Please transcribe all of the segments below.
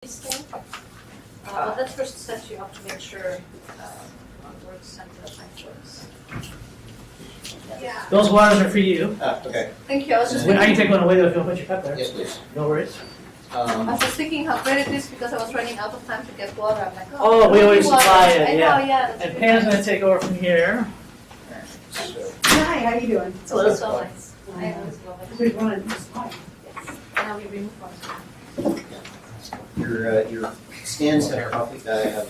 But let's first set you up to make sure on words center works. Yeah. Those waters are for you. Okay. Thank you. I was just I can thinking, take one away though if you'll put your cup there. Yes, please. No worries. I was just thinking how great it is because I was running out of time to get water. I'm like, Oh, we always water. supply it, I yeah. know, yeah. That's And really Pam's nice. going to take over from here. Hi, how you doing? It's so nice. I always love it. Good one. It's fine. Yes. Now we remove one. Your stands have coffee. I have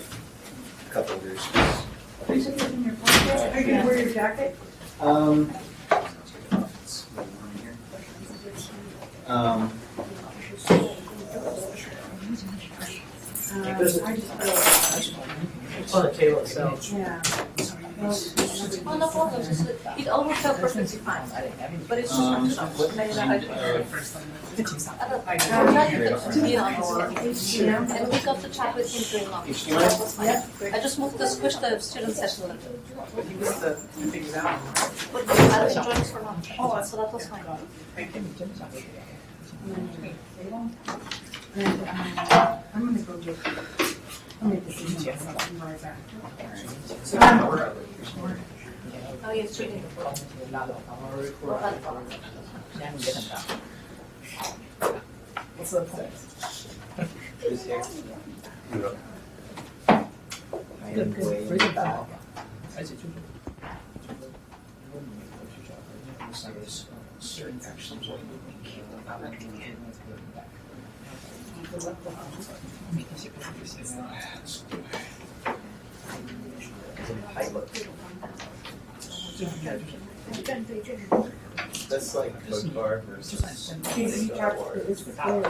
a couple of yours. Are you gonna wear your jacket? I just It's on the table itself. yeah. Oh, no problem. It all works out perfectly fine. But it's just hard to know. To be honest, and we got to chat with him during lunch. So that was fine. I just moved to squish the student session a little bit. But I was enjoying this for lunch. Oh, so that was fine. I'm gonna go get. I'll make this easy. I'll be right back. Oh, yes, reading. What's up? Certain actions what you think about it. That's like code bar versus probably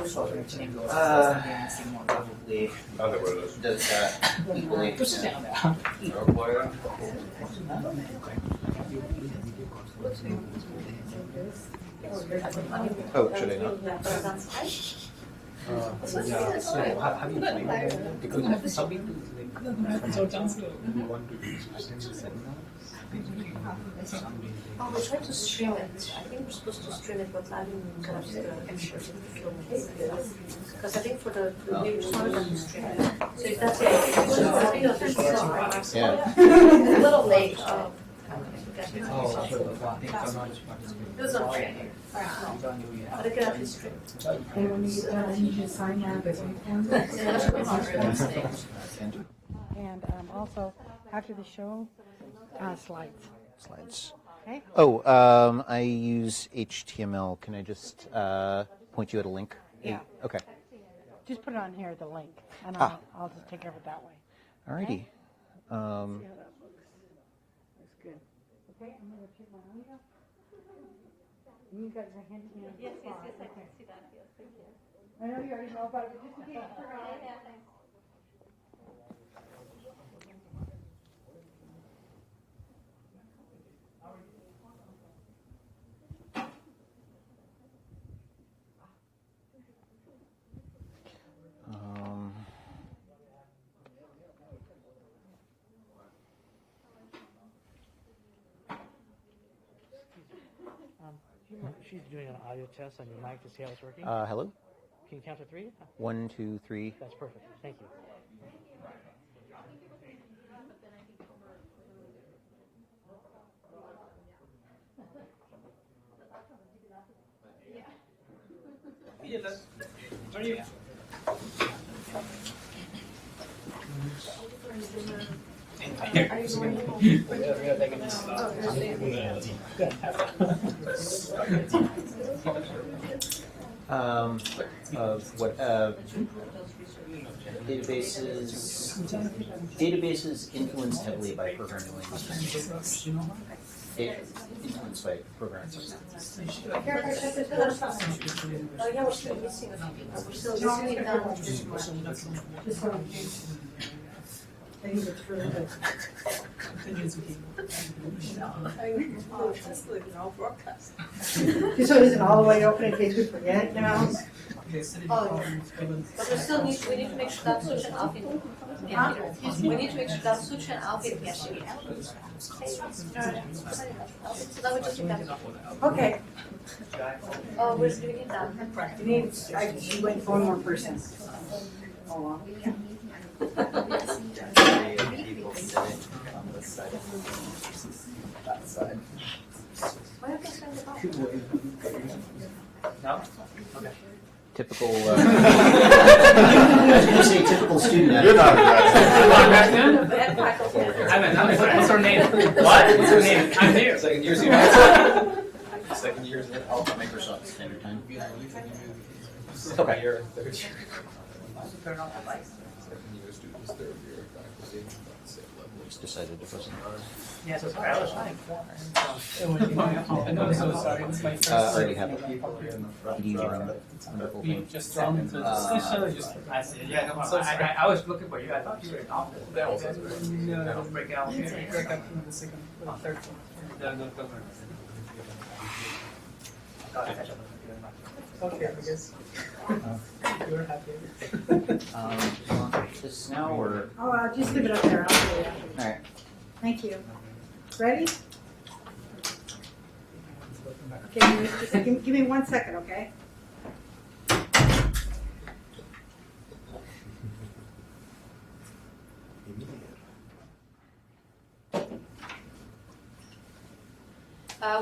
does that equally. Oh, should I not? How do you find it? Because some people Oh, we tried to stream it. I think we're supposed to stream it, but I didn't kind of film it. Because I think for the video, it's not going to stream it. So if that's it, Yeah. it's a little late. It was on training. But I can at least stream. And when you get done, I need you to sign that. And also, after the show, slides. Slides. Okay? Oh, I use HTML. Can I just point you at a link? Yeah. Okay. Just put it on here, the link, and I'll just take care of it that way. Alrighty. See how that looks. That's good. Okay, I'm going to take my own up. You guys are handing me a Yes, spot. I can see that. Yes, thank you. I know you already know about it, but just in case you forgot. Yeah, thanks. She's doing an audio test on your mic to see how it's working. Hello? Can you count to 3? 1, 2, 3. That's perfect. Thank you. Of what databases influenced heavily by programming languages. Influenced by programming languages. Oh, yeah, we're still missing a few people. We're still missing it down. Just so I think it's really good. Just so it isn't all the way open in case we forget, you know? Oh, but we need to make sure that Such and Alvin. We need to make sure that Such and Alvin can see. So that would just be that. Okay. Oh, we're doing it down. You need, you wait for one more person. People sitting on this side. That side. Why don't they send it off? No? Okay. Typical. I was going to say typical student. You're not right. Ed faculty. What's her name? What? What's her name? I'm new. Second year's all Microsoft Standard Time. Okay. Turn off the lights. Just decided it wasn't. Yeah, so sorry, I was trying to I'm so sorry, it's my first Already have it. Could you run the wonderful we thing? just dropped into the station. Just I see. Yeah, no I'm so problem. sorry. I was looking for you. I thought you were in office. That was us, right? No, break out here. Break up in the second, third floor. Gotta catch up with you. Okay, I guess. You're happy. This now or? Oh, just leave it up there. I'll do it. All right. Thank you. Ready? Okay, just give me 1 second, okay?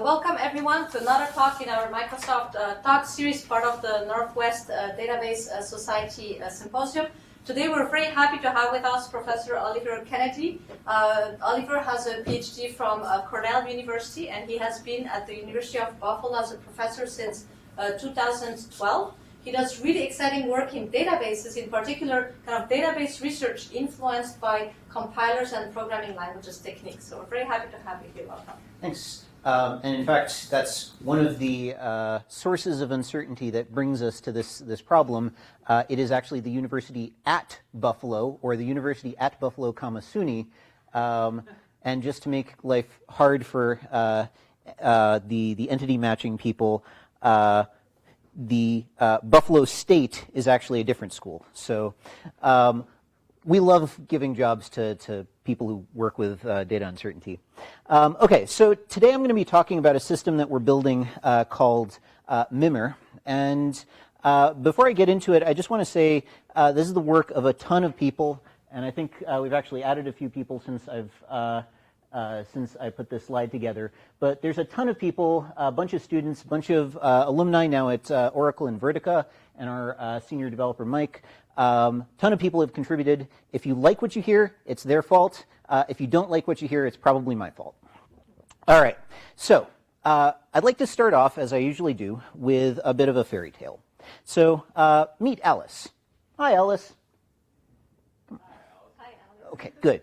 Welcome everyone to another talk in our Microsoft Talk series, part of the Northwest Database Society Symposium. Today we're very happy to have with us Professor Oliver Kennedy. Oliver has a PhD from Cornell University, and he has been at the University of Buffalo as a professor since 2012. He does really exciting work in databases, in particular kind of database research influenced by compilers and programming languages techniques. So we're very happy to have you here. Welcome. Thanks. And in fact, that's one of the sources of uncertainty that brings us to this problem. It is actually the University at Buffalo, or the University at Buffalo, SUNY. And just to make life hard for the entity matching people, the Buffalo State is actually a different school. So we love giving jobs to people who work with data uncertainty. Okay, so today I'm going to be talking about a system that we're building called MIMR. And before I get into it, I just want to say this is the work of a ton of people, and I think we've actually added a few people since I put this slide together. But there's a ton of people, a bunch of students, a bunch of alumni now at Oracle and Vertica, and our senior developer, Mike. Ton of people have contributed. If you like what you hear, it's their fault. If you don't like what you hear, it's probably my fault. All right, so I'd like to start off, as I usually do, with a bit of a fairy tale. So meet Alice. Hi, Alice. Hi, Alice. Okay, good.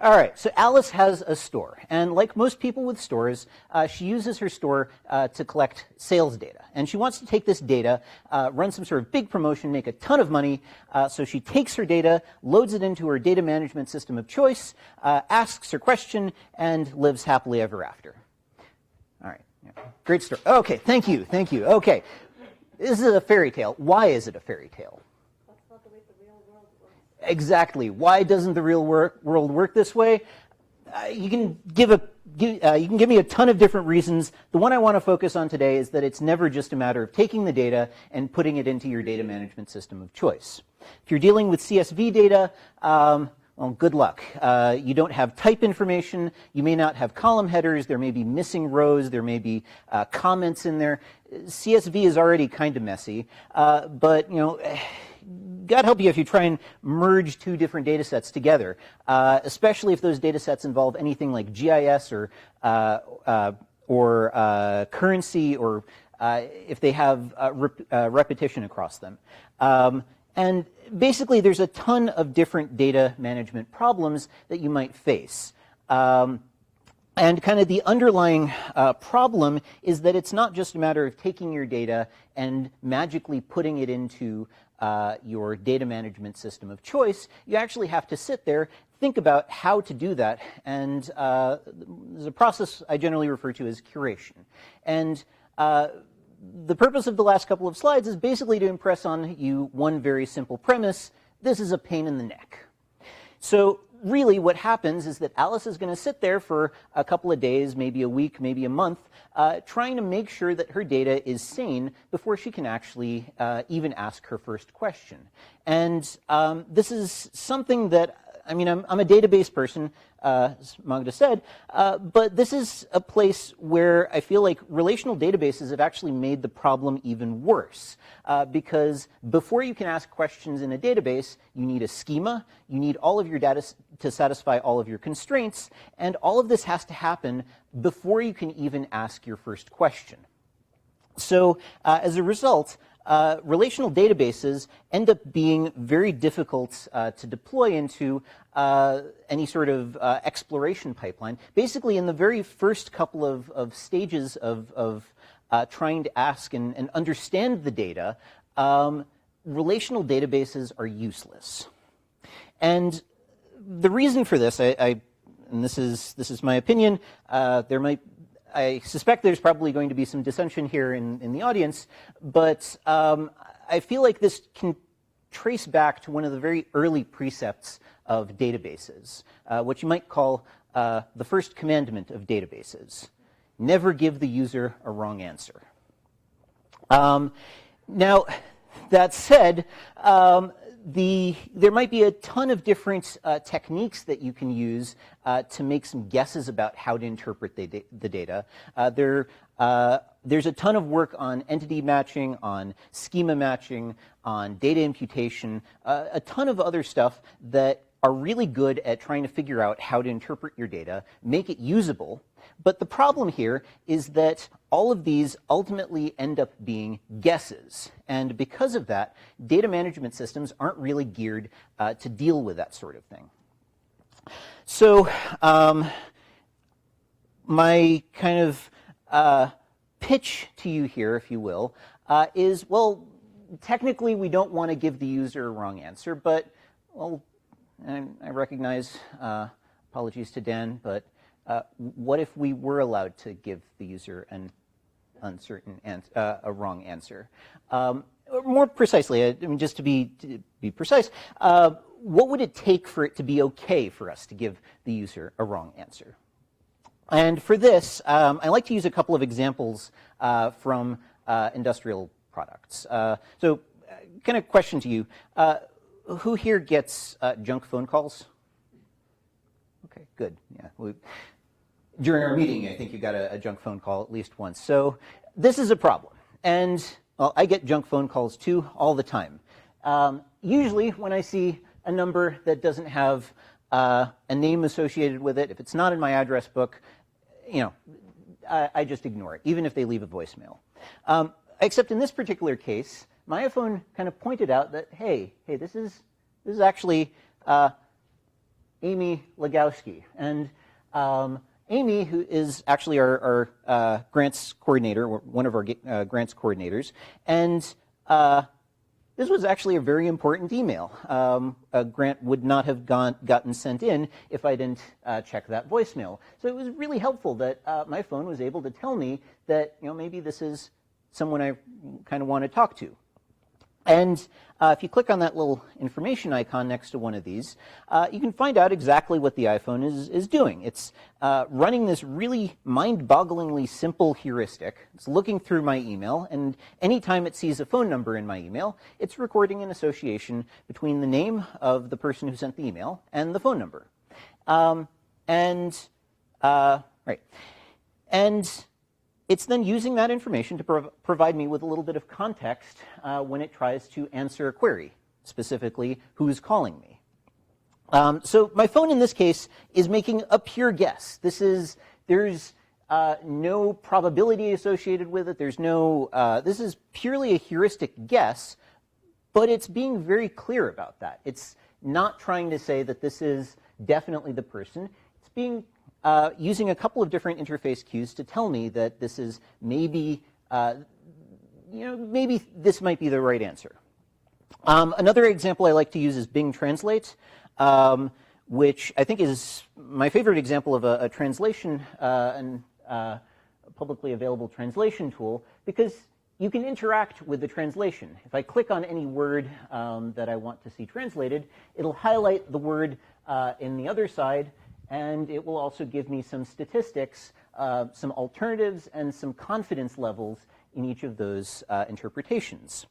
All right, so Alice has a store, and like most people with stores, she uses her store to collect sales data. And she wants to take this data, run some sort of big promotion, make a ton of money, so she takes her data, loads it into her data management system of choice, asks her question, and lives happily ever after. All right, yeah. Great story. Okay, thank you. Okay, this is a fairy tale. Why is it a fairy tale? Exactly. Why doesn't the real world work this way? You can give me a ton of different reasons. The one I want to focus on today is that it's never just a matter of taking the data and putting it into your data management system of choice. If you're dealing with CSV data, well, good luck. You don't have type information. You may not have column headers. There may be missing rows. There may be comments in there. CSV is already kind of messy, but you know. God help you if you try and merge two different data sets together, especially if those data sets involve anything like GIS or currency, or if they have repetition across them. And basically, there's a ton of different data management problems that you might face. And kind of the underlying problem is that it's not just a matter of taking your data and magically putting it into your data management system of choice. You actually have to sit there, think about how to do that, and there's a process I generally refer to as curation. And the purpose of the last couple of slides is basically to impress on you one very simple premise: this is a pain in the neck. So really what happens is that Alice is going to sit there for a couple of days, maybe a week, maybe a month, trying to make sure that her data is sane before she can actually even ask her first question. And this is something that, I mean, I'm a database person, as Magda said, but this is a place where I feel like relational databases have actually made the problem even worse. Because before you can ask questions in a database, you need a schema, you need all of your data to satisfy all of your constraints, and all of this has to happen before you can even ask your first question. So as a result, relational databases end up being very difficult to deploy into any sort of exploration pipeline. Basically, in the very first couple of stages of trying to ask and understand the data, relational databases are useless. And the reason for this, and this is my opinion, I suspect there's probably going to be some dissension here in the audience, but I feel like this can trace back to one of the very early precepts of databases, what you might call the first commandment of databases. Never give the user a wrong answer. Now, that said, there might be a ton of different techniques that you can use to make some guesses about how to interpret the data. There's a ton of work on entity matching, on schema matching, on data imputation, a ton of other stuff that are really good at trying to figure out how to interpret your data, make it usable. But the problem here is that all of these ultimately end up being guesses. And because of that, data management systems aren't really geared to deal with that sort of thing. So my kind of pitch to you here, if you will, is, well, technically we don't want to give the user a wrong answer, but, well, and I recognize, apologies to Dan, but what if we were allowed to give the user an uncertain a wrong answer? More precisely, I mean, just to be precise, what would it take for it to be okay for us to give the user a wrong answer? And for this, I like to use a couple of examples from industrial products. So, kind of question to you. Who here gets junk phone calls? Okay, good. Yeah. During our meeting, I think you got a junk phone call at least once. So this is a problem. And well, I get junk phone calls too all the time. Usually when I see a number that doesn't have a name associated with it, if it's not in my address book, I just ignore it, even if they leave a voicemail. Except in this particular case, my iPhone kind of pointed out that, hey, this is actually Amy Legowski. And Amy, who is actually our grants coordinator, or one of our grants coordinators, and this was actually a very important email. A grant would not have gotten sent in if I didn't check that voicemail. So it was really helpful that my phone was able to tell me that maybe this is someone I kind of want to talk to. And if you click on that little information icon next to one of these, you can find out exactly what the iPhone is doing. It's running this really mind-bogglingly simple heuristic. It's looking through my email, and anytime it sees a phone number in my email, it's recording an association between the name of the person who sent the email and the phone number. And it's then using that information to provide me with a little bit of context when it tries to answer a query, specifically who's calling me. So my phone in this case is making a pure guess. There's no probability associated with it. This is purely a heuristic guess, but it's being very clear about that. It's not trying to say that this is definitely the person. It's being using a couple of different interface cues to tell me that this is maybe, maybe this might be the right answer. Another example I like to use is Bing Translate, which I think is my favorite example of a translation and publicly available translation tool, because you can interact with the translation. If I click on any word that I want to see translated, it'll highlight the word in the other side, and it will also give me some statistics, some alternatives, and some confidence levels in each of those interpretations.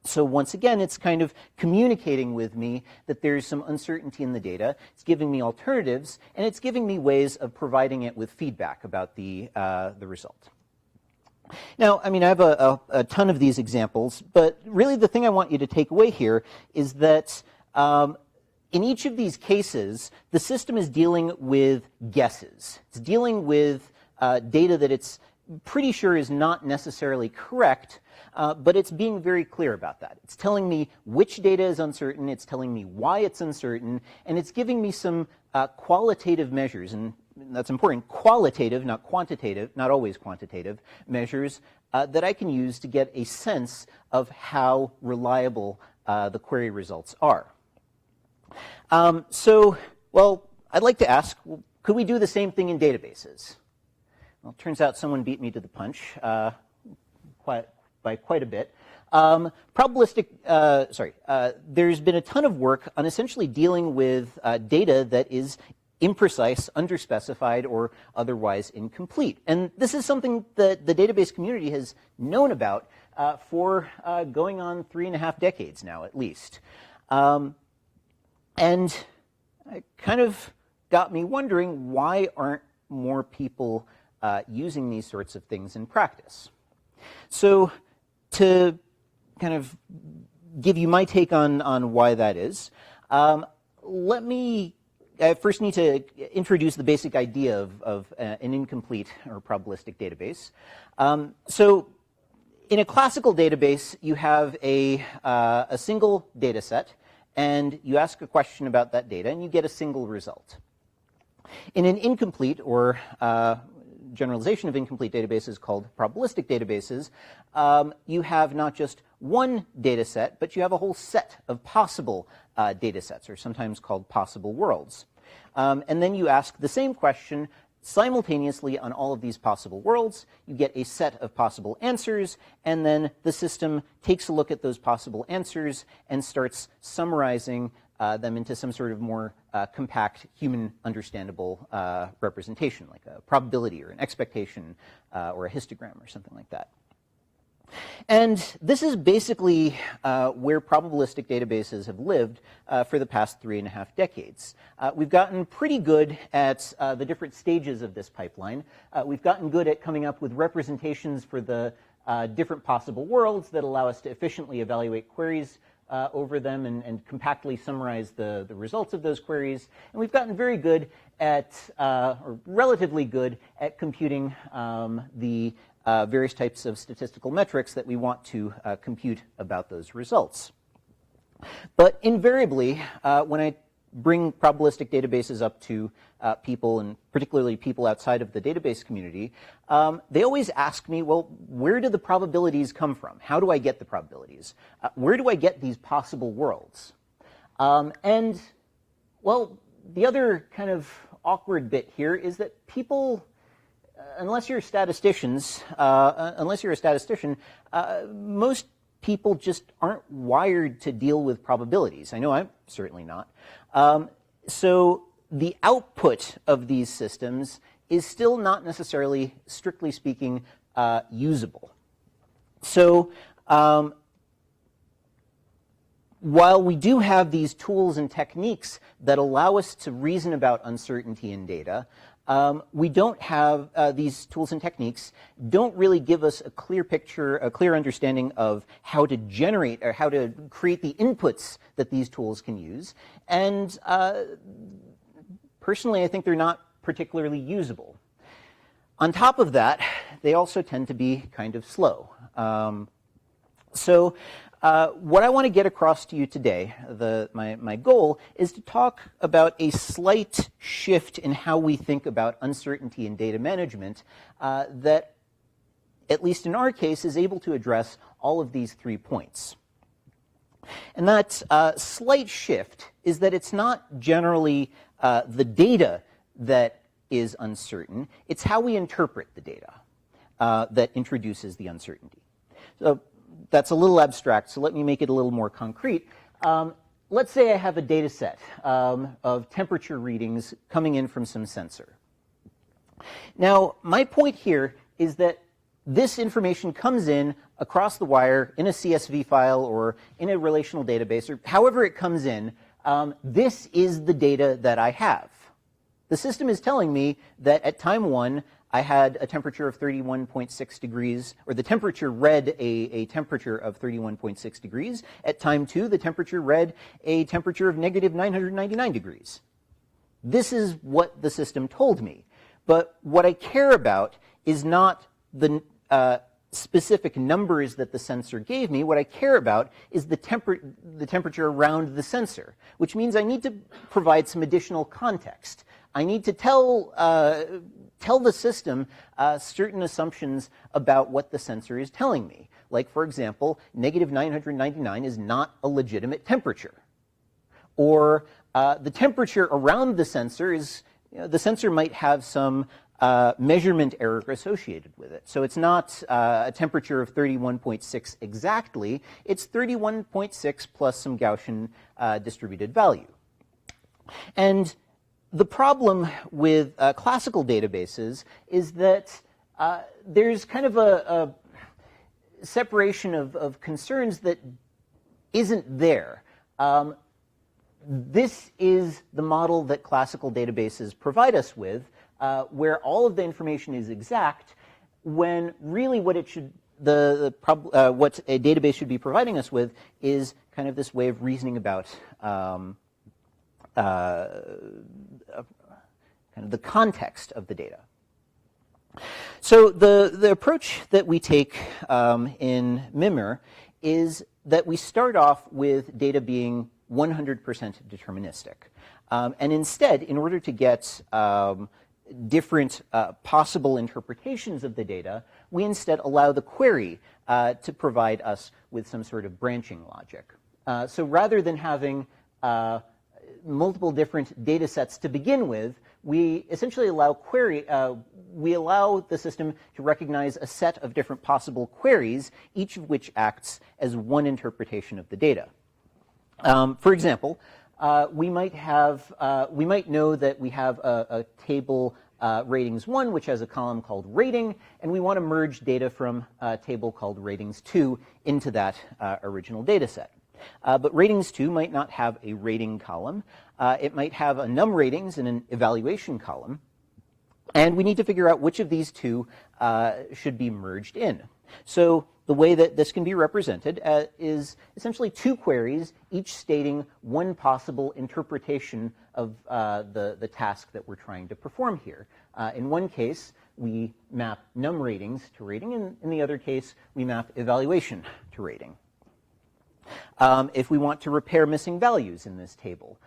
So once again, it's kind of communicating with me that there's some uncertainty in the data. It's giving me alternatives, and it's giving me ways of providing it with feedback about the result. Now, I mean, I have a ton of these examples, but really the thing I want you to take away here is that in each of these cases, the system is dealing with guesses. It's dealing with data that it's pretty sure is not necessarily correct, but it's being very clear about that. It's telling me which data is uncertain, it's telling me why it's uncertain, and it's giving me some qualitative measures, and that's important, qualitative, not quantitative, not always quantitative, measures that I can use to get a sense of how reliable the query results are. Well, I'd like to ask, well, could we do the same thing in databases? Well, it turns out someone beat me to the punch by quite a bit. There's been a ton of work on essentially dealing with data that is imprecise, underspecified, or otherwise incomplete. And this is something that the database community has known about for going on 3.5 decades now, at least. And it kind of got me wondering, why aren't more people using these sorts of things in practice? So to kind of give you my take on why that is, I first need to introduce the basic idea of an incomplete or probabilistic database. So in a classical database, you have a single data set, and you ask a question about that data, and you get a single result. In an incomplete or generalization of incomplete databases called probabilistic databases, you have not just one data set, but you have a whole set of possible data sets, or sometimes called possible worlds. And then you ask the same question simultaneously on all of these possible worlds. You get a set of possible answers, and then the system takes a look at those possible answers and starts summarizing them into some sort of more compact, human understandable representation, like a probability or an expectation or a histogram or something like that. And this is basically where probabilistic databases have lived for the past 3.5 decades. We've gotten pretty good at the different stages of this pipeline. We've gotten good at coming up with representations for the different possible worlds that allow us to efficiently evaluate queries over them and compactly summarize the results of those queries. And we've gotten very good at, or relatively good at computing the various types of statistical metrics that we want to compute about those results. But invariably, when I bring probabilistic databases up to people, and particularly people outside of the database community, they always ask me, well, where do the probabilities come from? How do I get the probabilities? Where do I get these possible worlds? And, well, the other kind of awkward bit here is that people, unless you're statisticians, unless you're a statistician, most people just aren't wired to deal with probabilities. I know I'm certainly not. So the output of these systems is still not necessarily, strictly speaking, usable. So while we do have these tools and techniques that allow us to reason about uncertainty in data, we don't have these tools and techniques don't really give us a clear picture, a clear understanding of how to generate or how to create the inputs that these tools can use. And personally, I think they're not particularly usable. On top of that, they also tend to be kind of slow. What I want to get across to you today, my goal, is to talk about a slight shift in how we think about uncertainty in data management that, at least in our case, is able to address all of these 3 points. And that slight shift is that it's not generally the data that is uncertain, it's how we interpret the data that introduces the uncertainty. So that's a little abstract, so let me make it a little more concrete. Let's say I have a data set of temperature readings coming in from some sensor. Now, my point here is that this information comes in across the wire in a CSV file or in a relational database, or however it comes in. This is the data that I have. The system is telling me that at time 1, I had a temperature of 31.6 degrees, or the temperature read a temperature of 31.6 degrees. At time 2, the temperature read a temperature of negative 999 degrees. This is what the system told me. But what I care about is not the specific numbers that the sensor gave me. What I care about is the temperature around the sensor, which means I need to provide some additional context. I need to tell the system certain assumptions about what the sensor is telling me. Like, for example, negative 999 is not a legitimate temperature. Or the temperature around the sensor is, the sensor might have some measurement error associated with it. So it's not a temperature of 31.6 exactly. It's 31.6 plus some Gaussian distributed value. And the problem with classical databases is that there's kind of a separation of concerns that isn't there. This is the model that classical databases provide us with, where all of the information is exact, when really what it should, what a database should be providing us with is kind of this way of reasoning about kind of the context of the data. So the approach that we take in Mimir is that we start off with data being 100% deterministic. And instead, in order to get different possible interpretations of the data, we instead allow the query to provide us with some sort of branching logic. So rather than having multiple different data sets to begin with, we essentially allow we allow the system to recognize a set of different possible queries, each of which acts as one interpretation of the data. For example, we might know that we have a table ratings 1, which has a column called rating, and we want to merge data from a table called ratings 2 into that original data set. But ratings 2 might not have a rating column. It might have a num ratings and an evaluation column. And we need to figure out which of these two should be merged in. So the way that this can be represented is essentially two queries, each stating one possible interpretation of the task that we're trying to perform here. In one case, we map num ratings to rating, and in the other case, we map evaluation to rating. If we want to repair missing values in this table,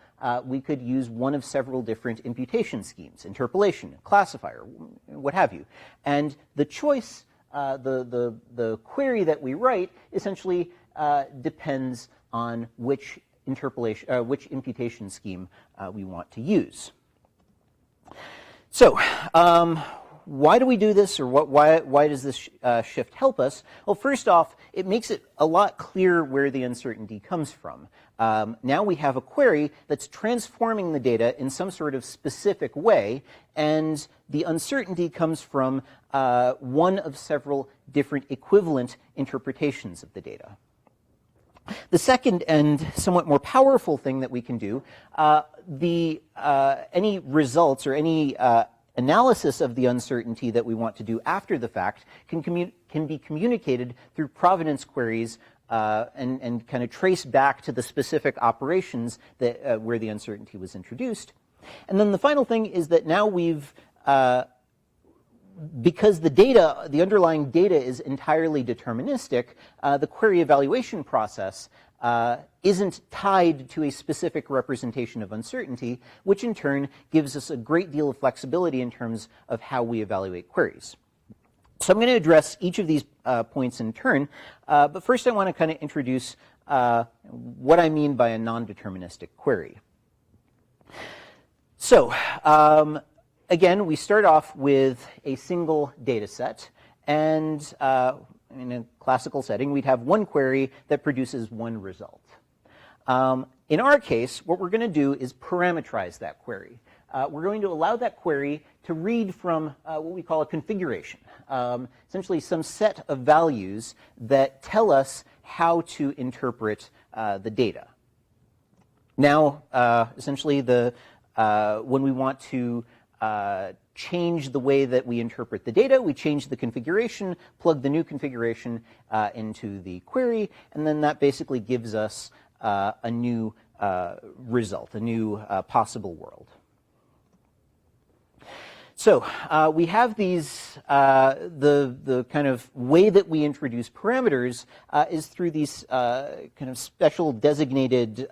we could use one of several different imputation schemes, interpolation, classifier, what have you. And the choice, the query that we write essentially depends on which imputation scheme we want to use. So, why do we do this, or why does this shift help us? Well, first off, it makes it a lot clearer where the uncertainty comes from. Now we have a query that's transforming the data in some sort of specific way, and the uncertainty comes from one of several different equivalent interpretations of the data. The second and somewhat more powerful thing that we can do, any results or any analysis of the uncertainty that we want to do after the fact can be communicated through provenance queries and kind of trace back to the specific operations that where the uncertainty was introduced. And then the final thing is that now we've because the underlying data is entirely deterministic, the query evaluation process isn't tied to a specific representation of uncertainty, which in turn gives us a great deal of flexibility in terms of how we evaluate queries. So I'm going to address each of these points in turn, but first I want to kind of introduce what I mean by a non-deterministic query. So, again, we start off with a single data set, and in a classical setting, we'd have one query that produces one result. In our case, what we're going to do is parameterize that query. We're going to allow that query to read from what we call a configuration, essentially some set of values that tell us how to interpret the data. Now, essentially, when we want to change the way that we interpret the data, we change the configuration, plug the new configuration into the query, and then that basically gives us a new result, a new possible world. So we have these, the kind of way that we introduce parameters is through these kind of specially designated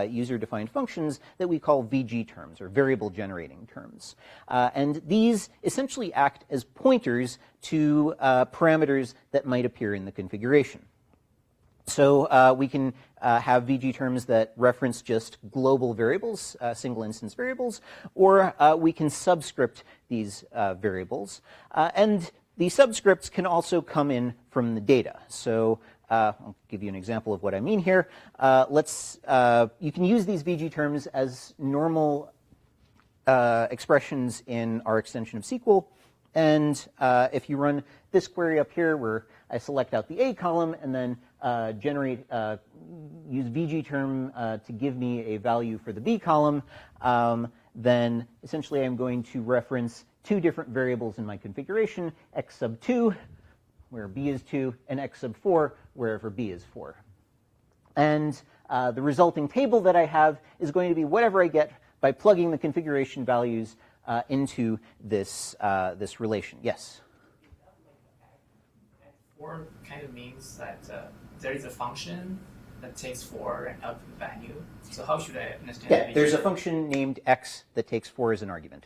user-defined functions that we call VG terms, or variable generating terms. And these essentially act as pointers to parameters that might appear in the configuration. So we can have VG terms that reference just global variables, single instance variables, or we can subscript these variables. And the subscripts can also come in from the data. So I'll give you an example of what I mean here. You can use these VG terms as normal expressions in our extension of SQL. And if you run this query up here where I select out the A column and then use VG term to give me a value for the B column, then essentially I'm going to reference two different variables in my configuration, x sub 2, where B is 2, and x sub 4, wherever B is 4. And the resulting table that I have is going to be whatever I get by plugging the configuration values into this relation. Yes? For kind of means that there is a function that takes 4 and output value. So how should I understand that? Yeah, there's a function named x that takes 4 as an argument.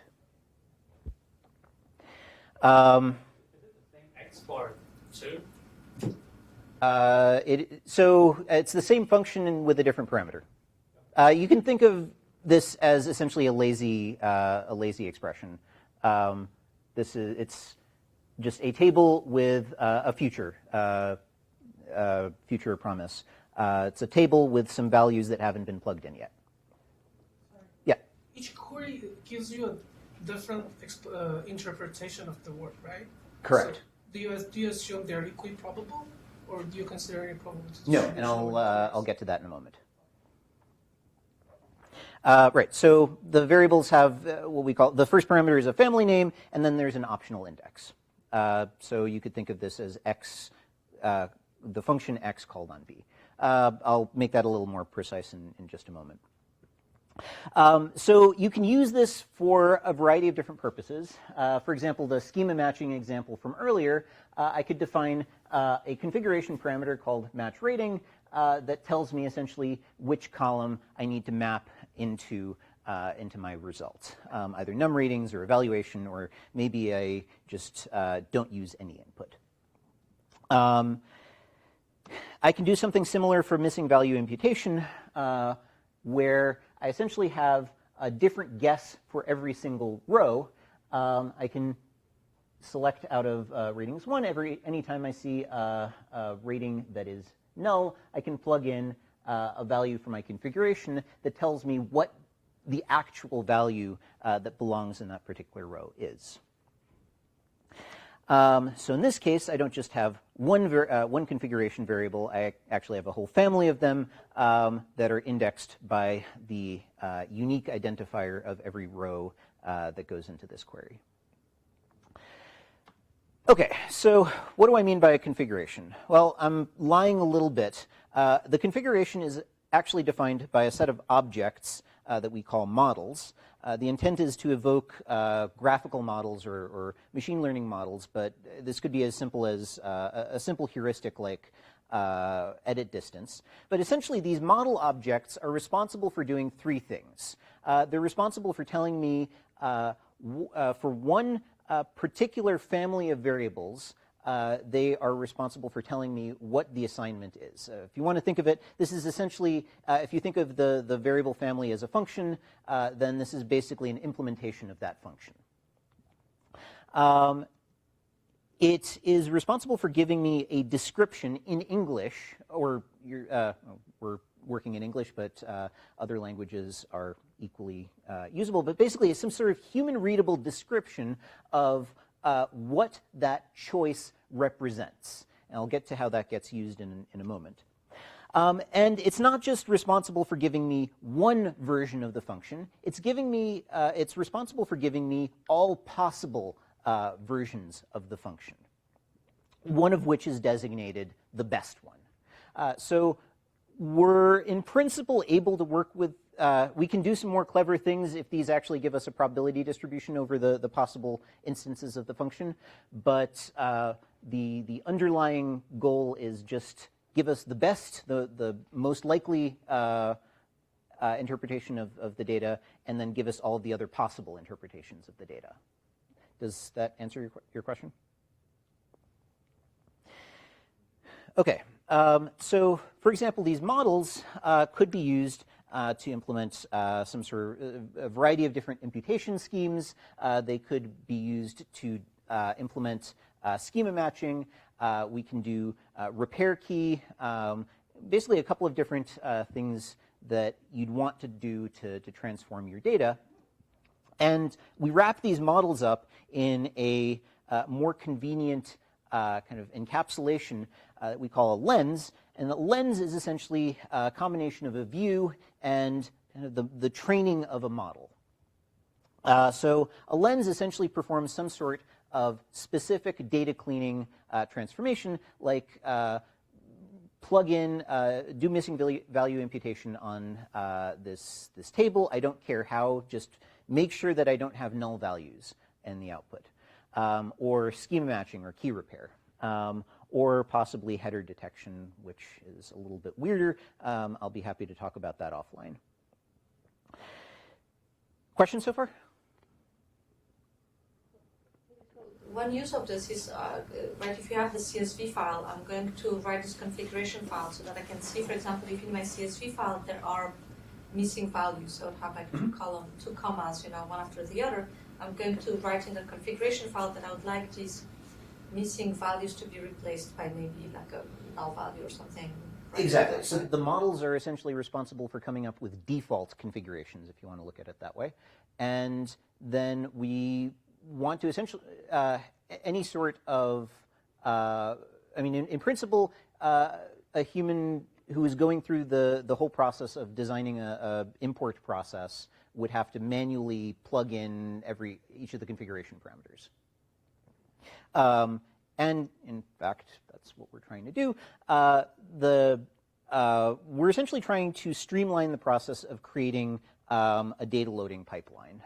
Is it the same x for 2? So it's the same function with a different parameter. You can think of this as essentially a lazy expression. It's just a table with a future promise. It's a table with some values that haven't been plugged in yet. Yeah. Each query gives you a different interpretation of the word, right? Correct. So do you assume they're equiprobable, or do you consider any probability? No, and I'll get to that in a moment. Right, so the variables have what we call, the first parameter is a family name, and then there's an optional index. So you could think of this as x, the function x called on B. I'll make that a little more precise in just a moment. So you can use this for a variety of different purposes. For example, the schema matching example from earlier, I could define a configuration parameter called match rating that tells me essentially which column I need to map into my result, either num ratings or evaluation, or maybe I just don't use any input. I can do something similar for missing value imputation, where I essentially have a different guess for every single row. I can select out of ratings 1 anytime I see a rating that is null. I can plug in a value for my configuration that tells me what the actual value that belongs in that particular row is. So in this case, I don't just have one configuration variable. I actually have a whole family of them that are indexed by the unique identifier of every row that goes into this query. Okay, so what do I mean by a configuration? Well, I'm lying a little bit. The configuration is actually defined by a set of objects that we call models. The intent is to evoke graphical models or machine learning models, but this could be as simple as a simple heuristic like edit distance. But essentially, these model objects are responsible for doing three things. They're responsible for telling me for one particular family of variables, they are responsible for telling me what the assignment is. If you want to think of it, this is essentially, if you think of the variable family as a function, then this is basically an implementation of that function. It is responsible for giving me a description in English, or we're working in English, but other languages are equally usable. But basically, it's some sort of human-readable description of what that choice represents. And I'll get to how that gets used in a moment. And it's not just responsible for giving me one version of the function. It's responsible for giving me all possible versions of the function, one of which is designated the best one. So we're, in principle, able to work with, we can do some more clever things if these actually give us a probability distribution over the possible instances of the function. But the underlying goal is just give us the best, the most likely interpretation of the data, and then give us all the other possible interpretations of the data. Does that answer your question? Okay. So, for example, these models could be used to implement some sort of a variety of different imputation schemes. They could be used to implement schema matching. We can do repair key, basically a couple of different things that you'd want to do to transform your data. And we wrap these models up in a more convenient kind of encapsulation that we call a lens. And the lens is essentially a combination of a view and kind of the training of a model. So a lens essentially performs some sort of specific data cleaning transformation, like plug in, do missing value imputation on this table. I don't care how, just make sure that I don't have null values in the output. Or schema matching or key repair. Or possibly header detection, which is a little bit weirder. I'll be happy to talk about that offline. Questions so far? One use of this is, right, if you have the CSV file, I'm going to write this configuration file so that I can see, for example, if in my CSV file there are missing values, so I have like two commas, one after the other, I'm going to write in the configuration file that I would like these missing values to be replaced by maybe like a null value or something. Right? Exactly. So the models are essentially responsible for coming up with default configurations, if you want to look at it that way. And then we want to essentially, any sort of, in principle, a human who is going through the whole process of designing a import process would have to manually plug in each of the configuration parameters. And in fact, that's what we're trying to do. We're essentially trying to streamline the process of creating a data loading pipeline.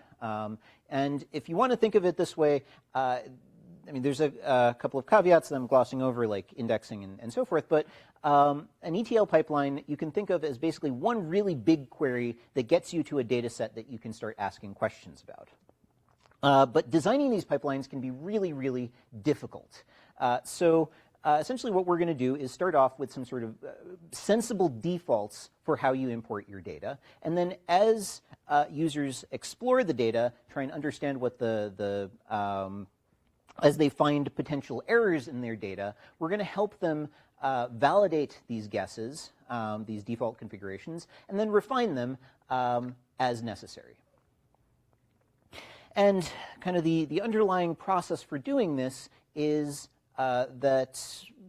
And if you want to think of it this way, there's a couple of caveats that I'm glossing over, like indexing and so forth, but an ETL pipeline you can think of as basically one really big query that gets you to a data set that you can start asking questions about. But designing these pipelines can be really, really difficult. So essentially what we're going to do is start off with some sort of sensible defaults for how you import your data. And then as users explore the data, try and understand what as they find potential errors in their data, we're going to help them validate these guesses, these default configurations, and then refine them as necessary. And kind of the underlying process for doing this is that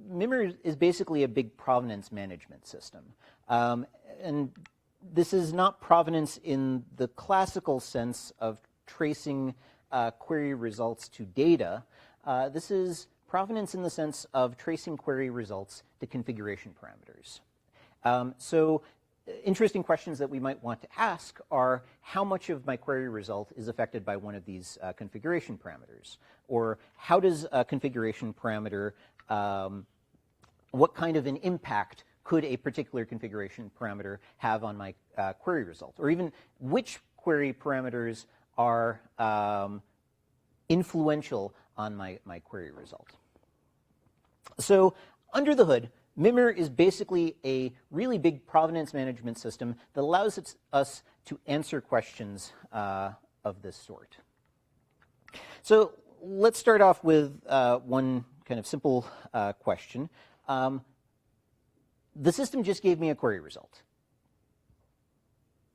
Mimir is basically a big provenance management system. And this is not provenance in the classical sense of tracing query results to data. This is provenance in the sense of tracing query results to configuration parameters. So interesting questions that we might want to ask are, how much of my query result is affected by one of these configuration parameters? Or how does a configuration parameter, what kind of an impact could a particular configuration parameter have on my query result? Or even which query parameters are influential on my query result? So under the hood, Mimir is basically a really big provenance management system that allows us to answer questions of this sort. So let's start off with one kind of simple question. The system just gave me a query result.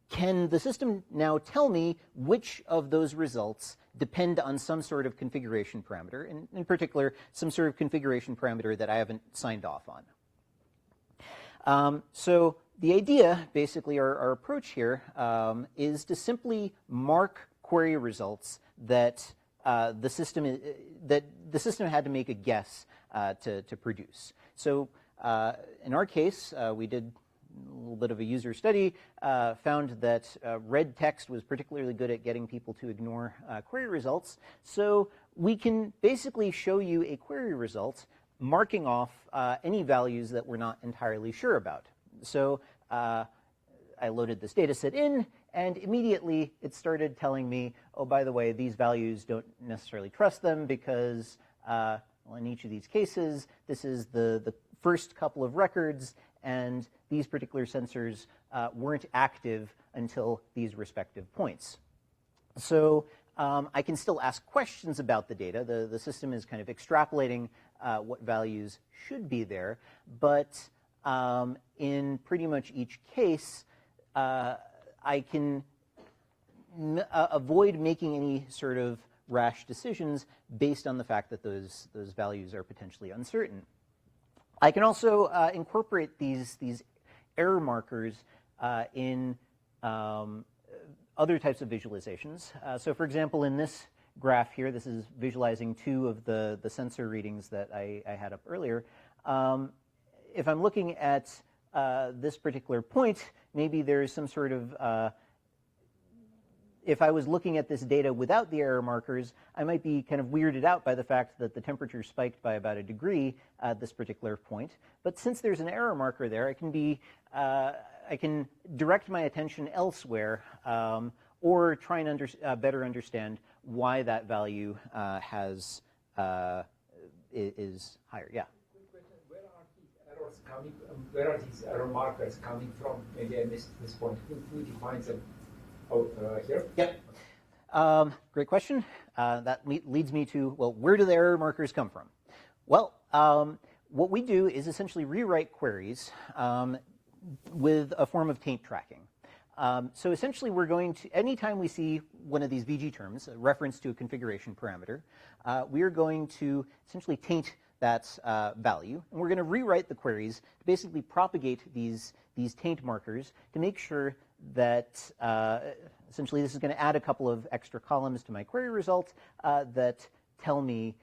Can the system now tell me which of those results depend on some sort of configuration parameter, and in particular, some sort of configuration parameter that I haven't signed off on? So the idea, basically, our approach here is to simply mark query results that the system had to make a guess to produce. So in our case, we did a little bit of a user study, found that red text was particularly good at getting people to ignore query results. So we can basically show you a query result marking off any values that we're not entirely sure about. So I loaded this data set in, and immediately it started telling me, oh, by the way, these values don't necessarily trust them because well, in each of these cases, this is the first couple of records, and these particular sensors weren't active until these respective points. So I can still ask questions about the data. The system is kind of extrapolating what values should be there, but in pretty much each case, I can avoid making any sort of rash decisions based on the fact that those values are potentially uncertain. I can also incorporate these error markers in other types of visualizations. So for example, in this graph here, this is visualizing 2 of the sensor readings that I had up earlier. If I'm looking at this particular point, maybe there's some sort of if I was looking at this data without the error markers, I might be kind of weirded out by the fact that the temperature spiked by about 1 degree at this particular point. But since there's an error marker there, I can direct my attention elsewhere or try and better understand why that value is higher. Yeah. Where are these error markers coming from? Maybe I missed this point. Who defines them? Here? Yep. Great question. That leads me to, well, where do the error markers come from? Well, what we do is essentially rewrite queries with a form of taint tracking. So essentially, we're going to, anytime we see one of these VG terms, a reference to a configuration parameter, we are going to essentially taint that value, and we're going to rewrite the queries to basically propagate these taint markers to make sure that essentially this is going to add a couple of extra columns to my query result that tell me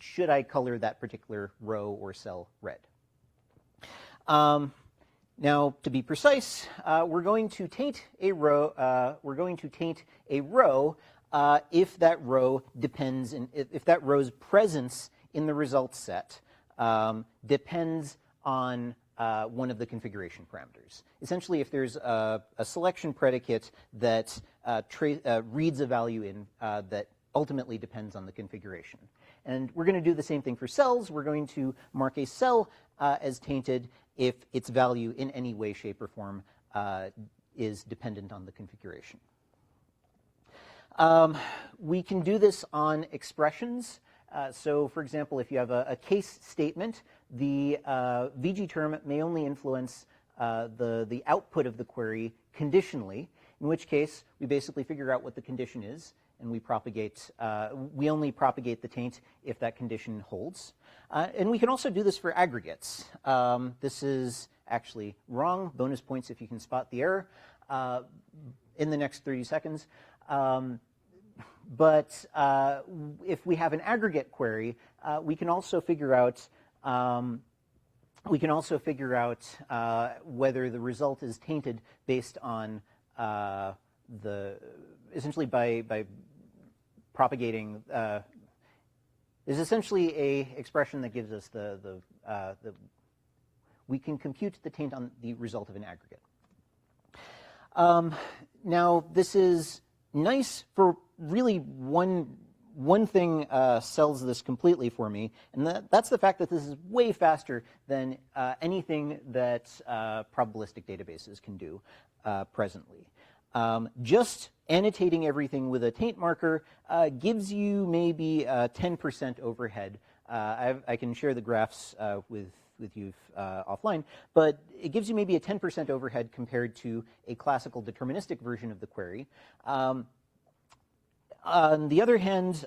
should I color that particular row or cell red. Now, to be precise, we're going to taint a row. If that row depends, if that row's presence in the results set depends on one of the configuration parameters. Essentially, if there's a selection predicate that reads a value in that ultimately depends on the configuration. And we're going to do the same thing for cells. We're going to mark a cell as tainted if its value in any way, shape, or form is dependent on the configuration. We can do this on expressions. So, for example, if you have a case statement, the VG term may only influence the output of the query conditionally, in which case we basically figure out what the condition is, and we only propagate the taint if that condition holds. And we can also do this for aggregates. This is actually wrong. Bonus points if you can spot the error in the next 30 seconds. But if we have an aggregate query, we can also figure out whether the result is tainted based on essentially by propagating. There's essentially a expression that gives us we can compute the taint on the result of an aggregate. Now, this is nice for really one thing sells this completely for me, and that's the fact that this is way faster than anything that probabilistic databases can do presently. Just annotating everything with a taint marker gives you maybe 10% overhead. I can share the graphs with you offline, but it gives you maybe a 10% overhead compared to a classical deterministic version of the query. On the other hand,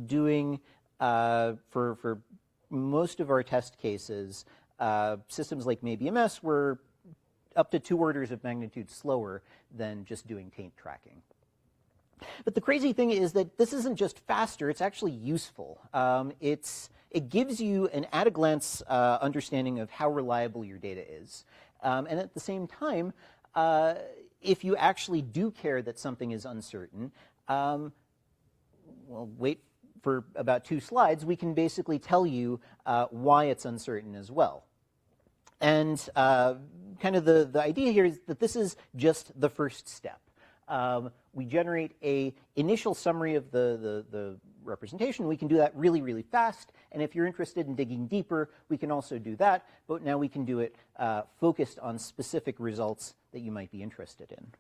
doing for most of our test cases, systems like MayBMS were up to 2 orders of magnitude slower than just doing taint tracking. But the crazy thing is that this isn't just faster, it's actually useful. It gives you an at-a-glance understanding of how reliable your data is. And at the same time, if you actually do care that something is uncertain, well, wait for about 2 slides, we can basically tell you why it's uncertain as well. And kind of the idea here is that this is just the first step. We generate a initial summary of the representation. We can do that really, really fast. And if you're interested in digging deeper, we can also do that. But now we can do it focused on specific results that you might be interested in.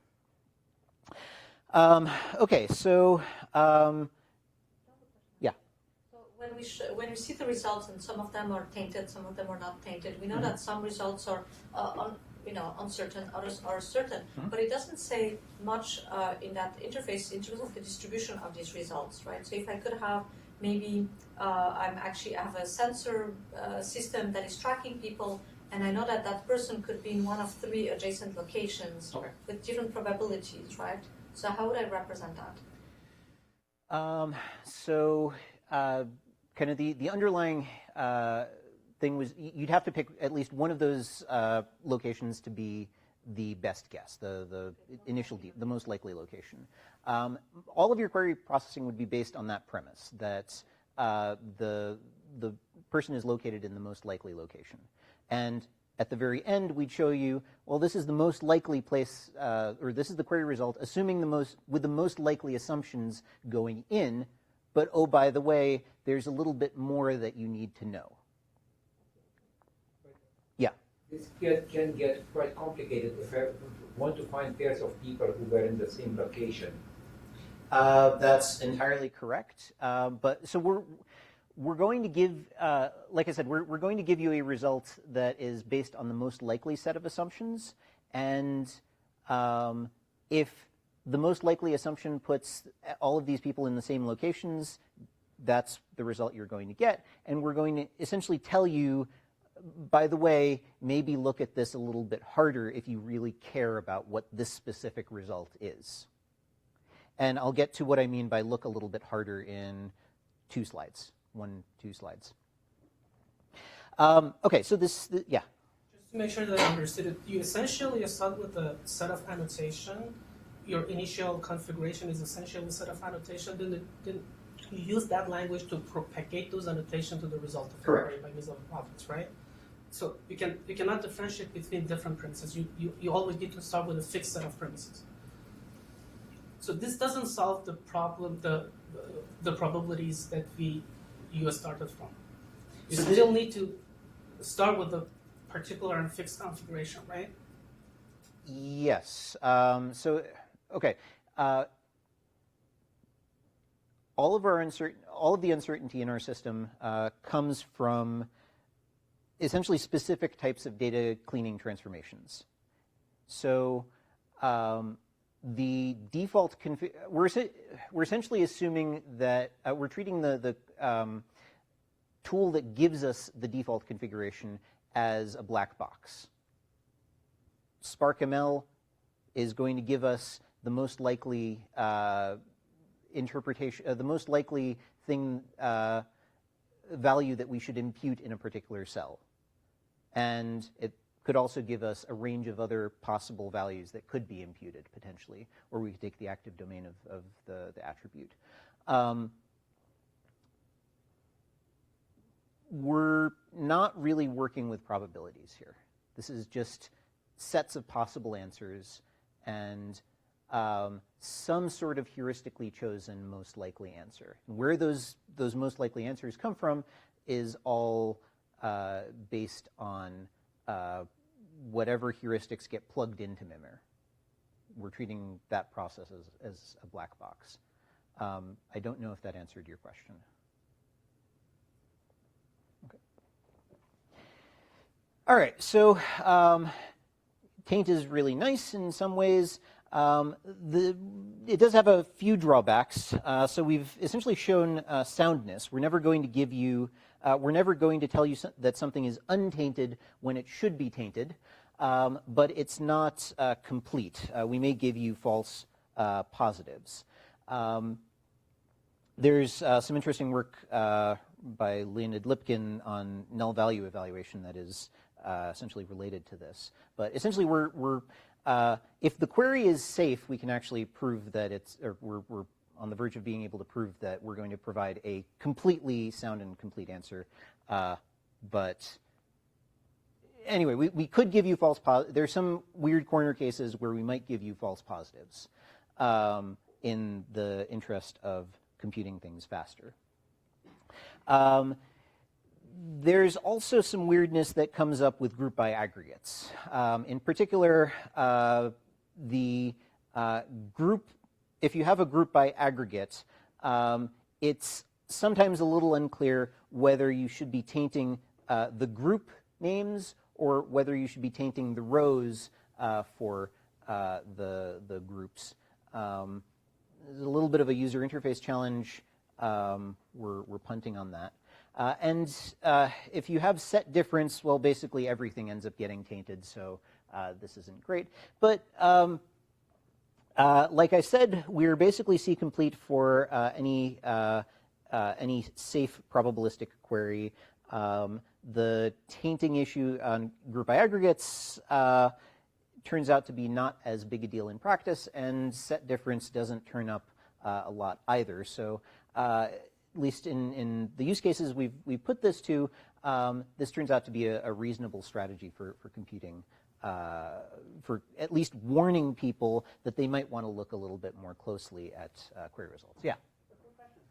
Okay, so yeah. So when we see the results, and some of them are tainted, some of them are not tainted, we know that some results are uncertain, others are certain, but it doesn't say much in that interface in terms of the distribution of these results, right? So if I could have maybe I have a sensor system that is tracking people, and I know that that person could be in one of 3 adjacent locations with different probabilities, right? So how would I represent that? Kind of the underlying thing was you'd have to pick at least one of those locations to be the best guess, the initial, the most likely location. All of your query processing would be based on that premise, that the person is located in the most likely location. And at the very end, we'd show you, well, this is the most likely place, or this is the query result, assuming with the most likely assumptions going in, but oh, by the way, there's a little bit more that you need to know. Yeah? This can get quite complicated if I want to find pairs of people who were in the same location. That's entirely correct. But so we're going to give, like I said, we're going to give you a result that is based on the most likely set of assumptions. And if the most likely assumption puts all of these people in the same locations, that's the result you're going to get. And we're going to essentially tell you, by the way, maybe look at this a little bit harder if you really care about what this specific result is. And I'll get to what I mean by look a little bit harder in 2 slides. 2 slides. Okay, so yeah. Just to make sure that I understood it, you essentially start with a set of annotation. Your initial configuration is essentially a set of annotation. Then you use that language to propagate those annotations to the result of the query by means of objects, right? So you cannot differentiate between different premises. You always need to start with a fixed set of premises. So this doesn't solve the problem, the probabilities that you started from. You still need to start with a particular and fixed configuration, right? Yes. Okay. All of the uncertainty in our system comes from essentially specific types of data cleaning transformations. So the default we're essentially assuming that we're treating the tool that gives us the default configuration as a black box. SparkML is going to give us the most likely interpretation, the most likely thing value that we should impute in a particular cell, and it could also give us a range of other possible values that could be imputed potentially, or we could take the active domain of the attribute. We're not really working with probabilities here. This is just sets of possible answers and some sort of heuristically chosen most likely answer. Where those most likely answers come from is all based on whatever heuristics get plugged into MIMR. we're treating that process as a black box. I don't know if that answered your question. Okay. All right, so taint is really nice in some ways. It does have a few drawbacks. So we've essentially shown soundness. We're never going to give you, we're never going to tell you that something is untainted when it should be tainted, but it's not complete. We may give you false positives. There's some interesting work by Leonid Lipkin on null value evaluation that is essentially related to this. But essentially, if the query is safe, we can actually prove that it's, or we're on the verge of being able to prove that we're going to provide a completely sound and complete answer. But anyway, we could give you false positives. There's some weird corner cases where we might give you false positives in the interest of computing things faster. There's also some weirdness that comes up with group by aggregates. In particular, if you have a group by aggregate, it's sometimes a little unclear whether you should be tainting the group names or whether you should be tainting the rows for the groups. There's a little bit of a user interface challenge. We're punting on that. And if you have set difference, well, basically everything ends up getting tainted, so this isn't great. But like I said, we're basically C-complete for any safe probabilistic query. The tainting issue on group by aggregates turns out to be not as big a deal in practice, and set difference doesn't turn up a lot either. So at least in the use cases we've put this to, this turns out to be a reasonable strategy for computing, for at least warning people that they might want to look a little bit more closely at query results. Yeah?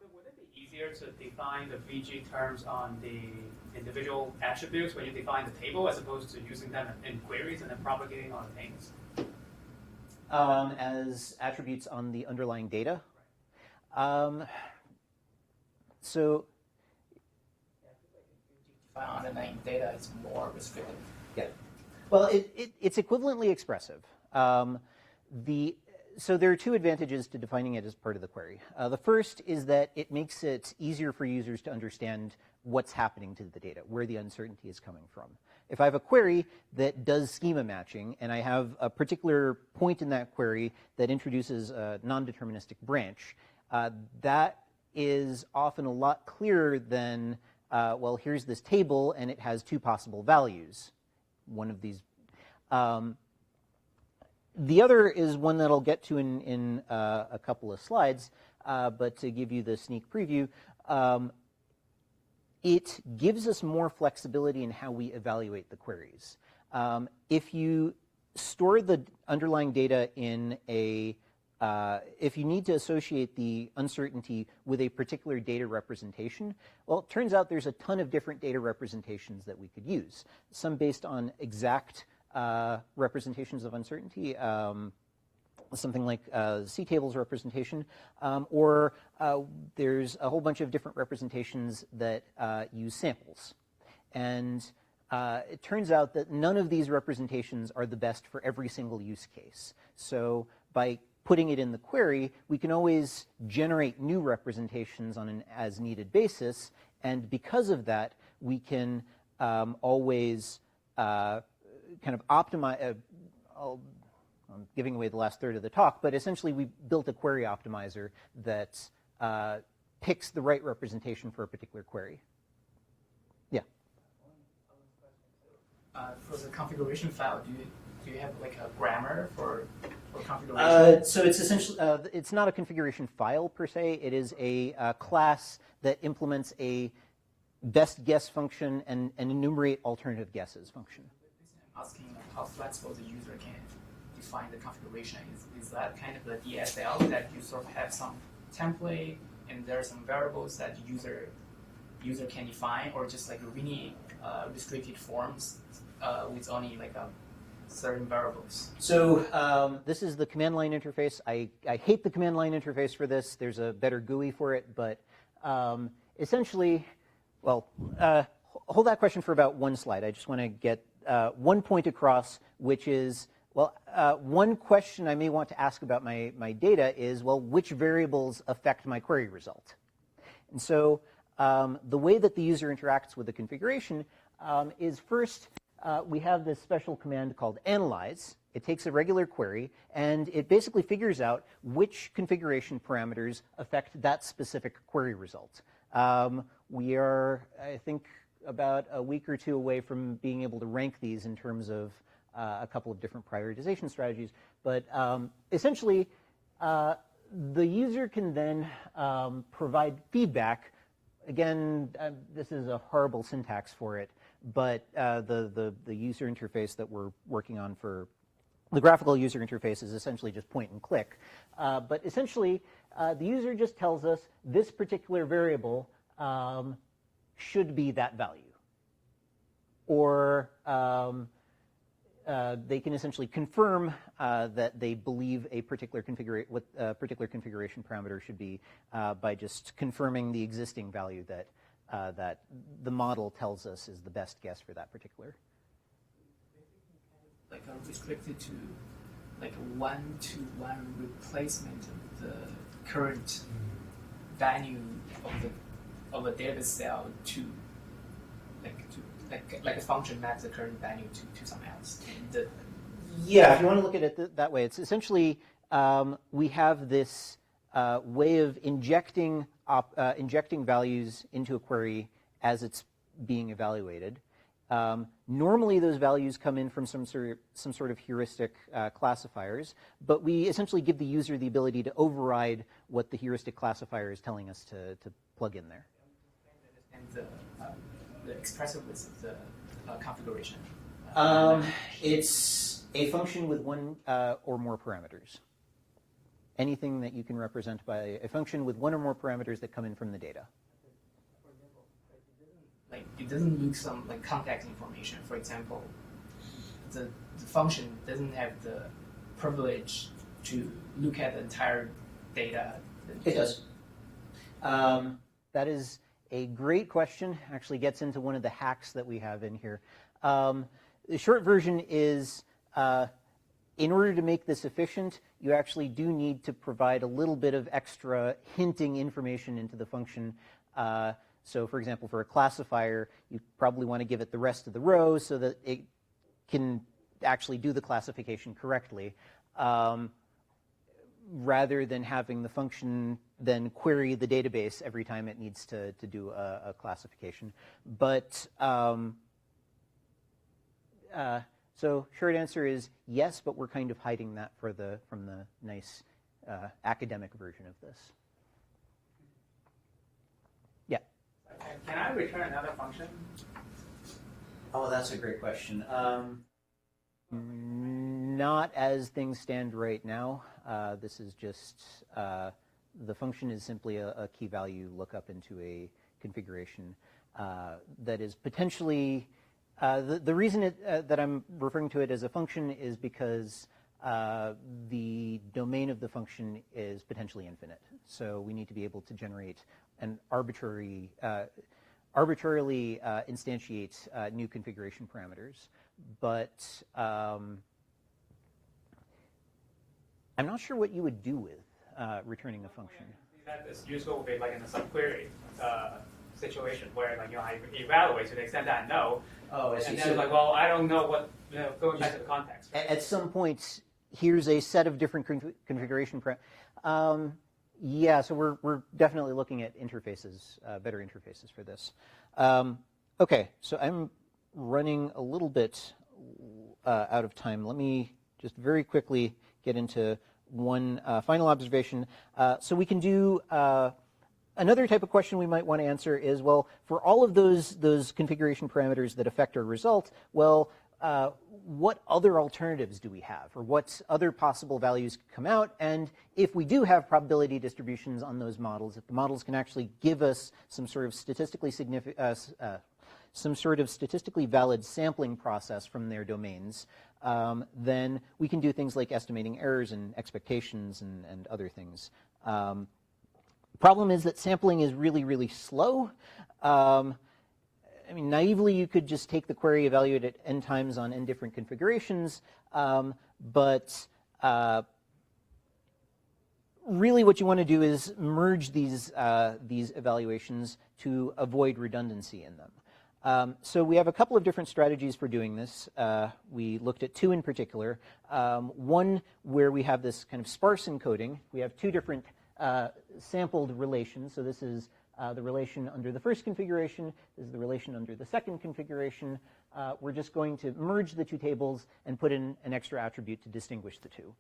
So would it be easier to define the VG terms on the individual attributes when you define the table as opposed to using them in queries and then propagating on things? As attributes on the underlying data? So, underlying data is more restrictive. Yeah. Well, it's equivalently expressive. So there are two advantages to defining it as part of the query. The first is that it makes it easier for users to understand what's happening to the data, where the uncertainty is coming from. If I have a query that does schema matching, and I have a particular point in that query that introduces a non-deterministic branch, that is often a lot clearer than, well, here's this table, and it has two possible values. One of these. The other is one that I'll get to in a couple of slides, but to give you the sneak preview, it gives us more flexibility in how we evaluate the queries. If you store the underlying data in a, if you need to associate the uncertainty with a particular data representation, well, it turns out there's a ton of different data representations that we could use. Some based on exact representations of uncertainty, something like C-tables representation, or there's a whole bunch of different representations that use samples. And it turns out that none of these representations are the best for every single use case. So by putting it in the query, we can always generate new representations on an as-needed basis, and because of that, we can always kind of optimize. I'm giving away the last third of the talk, but essentially we built a query optimizer that picks the right representation for a particular query. Yeah. For the configuration file, do you have like a grammar for configuration? So it's essentially it's not a configuration file per se. It is a class that implements a best guess function and enumerate alternative guesses function. I'm asking how flexible the user can define the configuration. Is that kind of the DSL that you sort of have some template and there are some variables that user can define, or just like really restricted forms with only like a certain variables. So this is the command line interface. I hate the command line interface for this. There's a better GUI for it, but essentially, well, hold that question for about one slide. I just want to get one point across, which is, well, one question I may want to ask about my data is, well, which variables affect my query result? And so the way that the user interacts with the configuration is first, we have this special command called analyze. It takes a regular query, and it basically figures out which configuration parameters affect that specific query result. We are, I think, about a week or two away from being able to rank these in terms of a couple of different prioritization strategies. But essentially, the user can then provide feedback. Again, this is a horrible syntax for it, but the user interface that we're working on for the graphical user interface is essentially just point and click. But essentially, the user just tells us this particular variable should be that value. Or they can essentially confirm that they believe a particular what a particular configuration parameter should be by just confirming the existing value that that the model tells us is the best guess for that particular. Like restricted to like a one-to-one replacement of the current value of a database cell to like a function maps the current value to something else. Yeah, if you want to look at it that way, it's essentially we have this way of injecting values into a query as it's being evaluated. Normally, those values come in from some sort of heuristic classifiers, but we essentially give the user the ability to override what the heuristic classifier is telling us to plug in there. And the expressiveness of the configuration. It's a function with one or more parameters. Anything that you can represent by a function with one or more parameters that come in from the data. Like it doesn't look some like context information. For example, the function doesn't have the privilege to look at the entire data. It does. That is a great question. Actually gets into one of the hacks that we have in here. The short version is, in order to make this efficient, you actually do need to provide a little bit of extra hinting information into the function. So for example, for a classifier, you probably want to give it the rest of the row so that it can actually do the classification correctly, rather than having the function then query the database every time it needs to do a classification. But so short answer is yes, but we're kind of hiding that from the nice academic version of this. Yeah. Can I return another function? Oh, that's a great question. Not as things stand right now. This is just, the function is simply a key value lookup into a configuration that is potentially, the reason that I'm referring to it as a function is because the domain of the function is potentially infinite. So we need to be able to generate an arbitrarily instantiate new configuration parameters. But I'm not sure what you would do with returning a function. That is useful would be like in a subquery situation where like I evaluate to the extent that I know. Oh, I see. And then it's like, well, I don't know what going back to the context. Right? At some point, here's a set of different configuration parameters. Yeah, so we're definitely looking at interfaces, better interfaces for this. Okay, so I'm running a little bit out of time. Let me just very quickly get into one final observation. So we can do another type of question we might want to answer is, well, for all of those configuration parameters that affect our result, well, what other alternatives do we have, or what other possible values could come out? And if we do have probability distributions on those models, if the models can actually give us some sort of statistically significant, some sort of statistically valid sampling process from their domains, then we can do things like estimating errors and expectations and other things. Problem is that sampling is really, really slow. I mean, naively, you could just take the query, evaluate it n times on n different configurations, but really what you want to do is merge these evaluations to avoid redundancy in them. So we have a couple of different strategies for doing this. We looked at two in particular. One where we have this kind of sparse encoding. We have two different sampled relations. So this is the relation under the first configuration. This is the relation under the second configuration. We're just going to merge the two tables and put in an extra attribute to distinguish the two.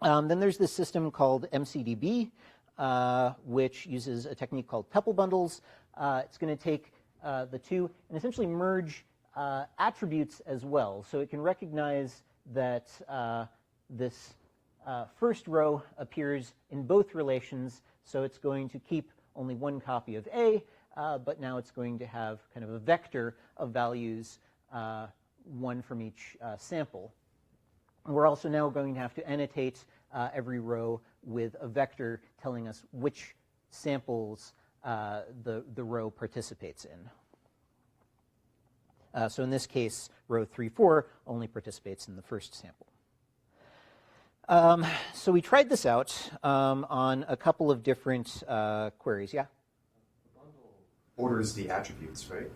Then there's this system called MCDB, which uses a technique called tuple bundles. It's going to take the two and essentially merge attributes as well. So it can recognize that this first row appears in both relations. So it's going to keep only one copy of A, but now it's going to have kind of a vector of values, one from each sample. We're also now going to have to annotate every row with a vector telling us which samples the row participates in. So in this case, row 3, 4 only participates in the first sample. So we tried this out on a couple of different queries. Yeah? The bundle orders the attributes, right?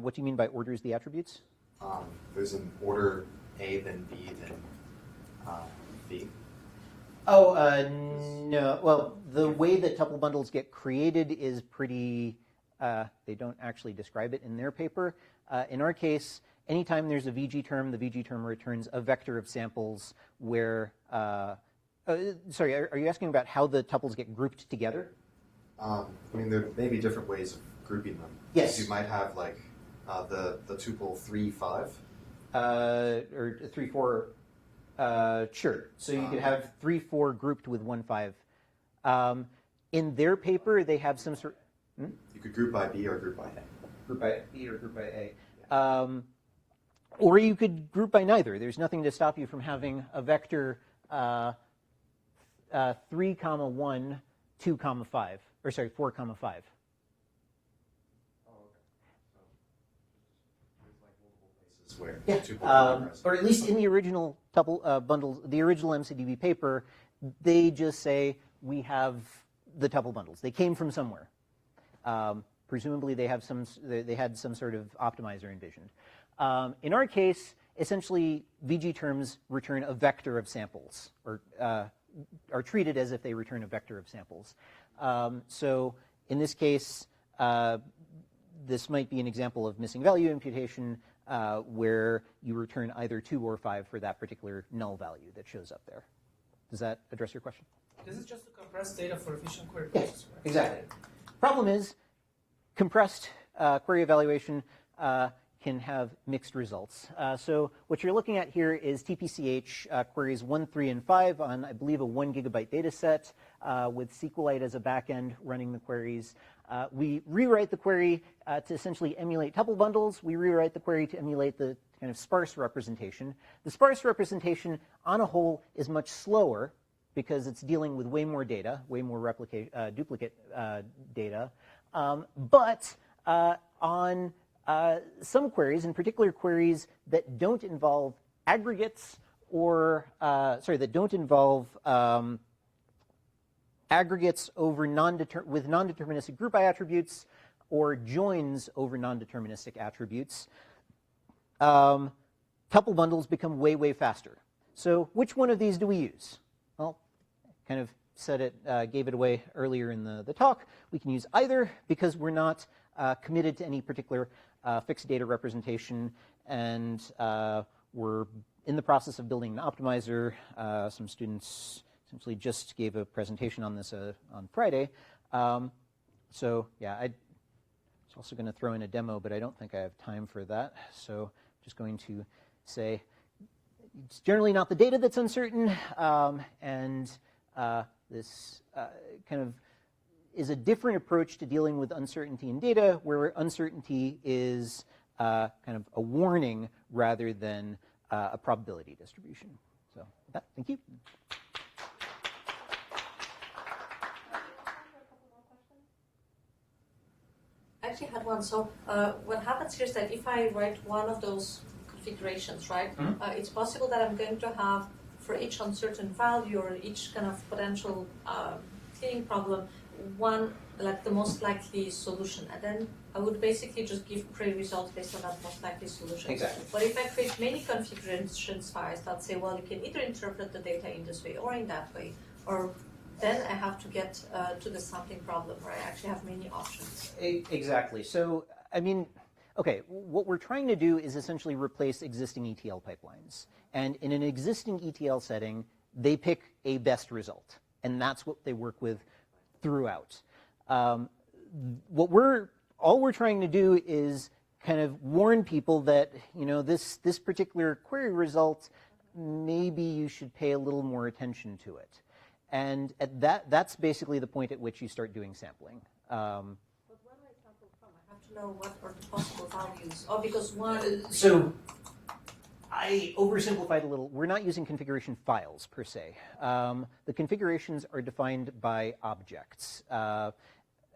What do you mean by orders the attributes? There's an order A, then B, then B. Oh, no. Well, the way that tuple bundles get created is pretty, they don't actually describe it in their paper. In our case, anytime there's a VG term, the VG term returns a vector of samples where, sorry, are you asking about how the tuples get grouped together? I mean, there may be different ways of grouping them. Yes. You might have like the tuple 3, 5. Or 3, 4, sure. So you could have 3, 4 grouped with 1, 5. In their paper, they have some sort. You could group by B or group by A. Group by B or group by A. Or you could group by neither. There's nothing to stop you from having a vector 3, 1, 2, 5, or sorry, 4, 5. Where Yeah, or at least in the original tuple bundles, the original MCDB paper, they just say we have the tuple bundles. They came from somewhere. Presumably, they had some sort of optimizer envisioned. In our case, essentially, VG terms return a vector of samples, or are treated as if they return a vector of samples. So in this case, this might be an example of missing value imputation, where you return either 2 or 5 for that particular null value that shows up there. Does that address your question? This is just to compress data for efficient query Yes, processing, right? exactly. Problem is, compressed query evaluation can have mixed results. So what you're looking at here is TPCH queries 1, 3, and 5 on, I believe, a 1 gigabyte data set with SQLite as a backend running the queries. We rewrite the query to essentially emulate tuple bundles. We rewrite the query to emulate the kind of sparse representation. The sparse representation, on a whole, is much slower because it's dealing with way more data, way more duplicate data. But on some queries, in particular queries that don't involve aggregates or, that don't involve aggregates over with non-deterministic group by attributes or joins over non-deterministic attributes, tuple bundles become way, way faster. So which one of these do we use? Well, kind of said it, gave it away earlier in the talk. We can use either because we're not committed to any particular fixed data representation, and we're in the process of building an optimizer. Some students essentially just gave a presentation on this on Friday. So yeah, I was also going to throw in a demo, but I don't think I have time for that. So I'm just going to say it's generally not the data that's uncertain, and this kind of is a different approach to dealing with uncertainty in data, where uncertainty is kind of a warning rather than a probability distribution. So with that, thank you. I actually had one. So what happens here is that if I write one of those configurations, right, it's possible that I'm going to have for each uncertain value or each kind of potential cleaning problem, one, like the most likely solution. And then I would basically just give query results based on that most likely solution. Exactly. But if I create many configurations files that say, well, you can either interpret the data in this way or in that way, or then I have to get to the sampling problem where I actually have many options. Exactly. So, I mean, okay, what we're trying to do is essentially replace existing ETL pipelines. And in an existing ETL setting, they pick a best result. And that's what they work with throughout. All we're trying to do is kind of warn people that, you know, this particular query result, maybe you should pay a little more attention to it. And at that's basically the point at which you start doing sampling. But where do I sample from? I have to know what are the possible values. Oh, because one... So I oversimplified a little. We're not using configuration files per se. The configurations are defined by objects.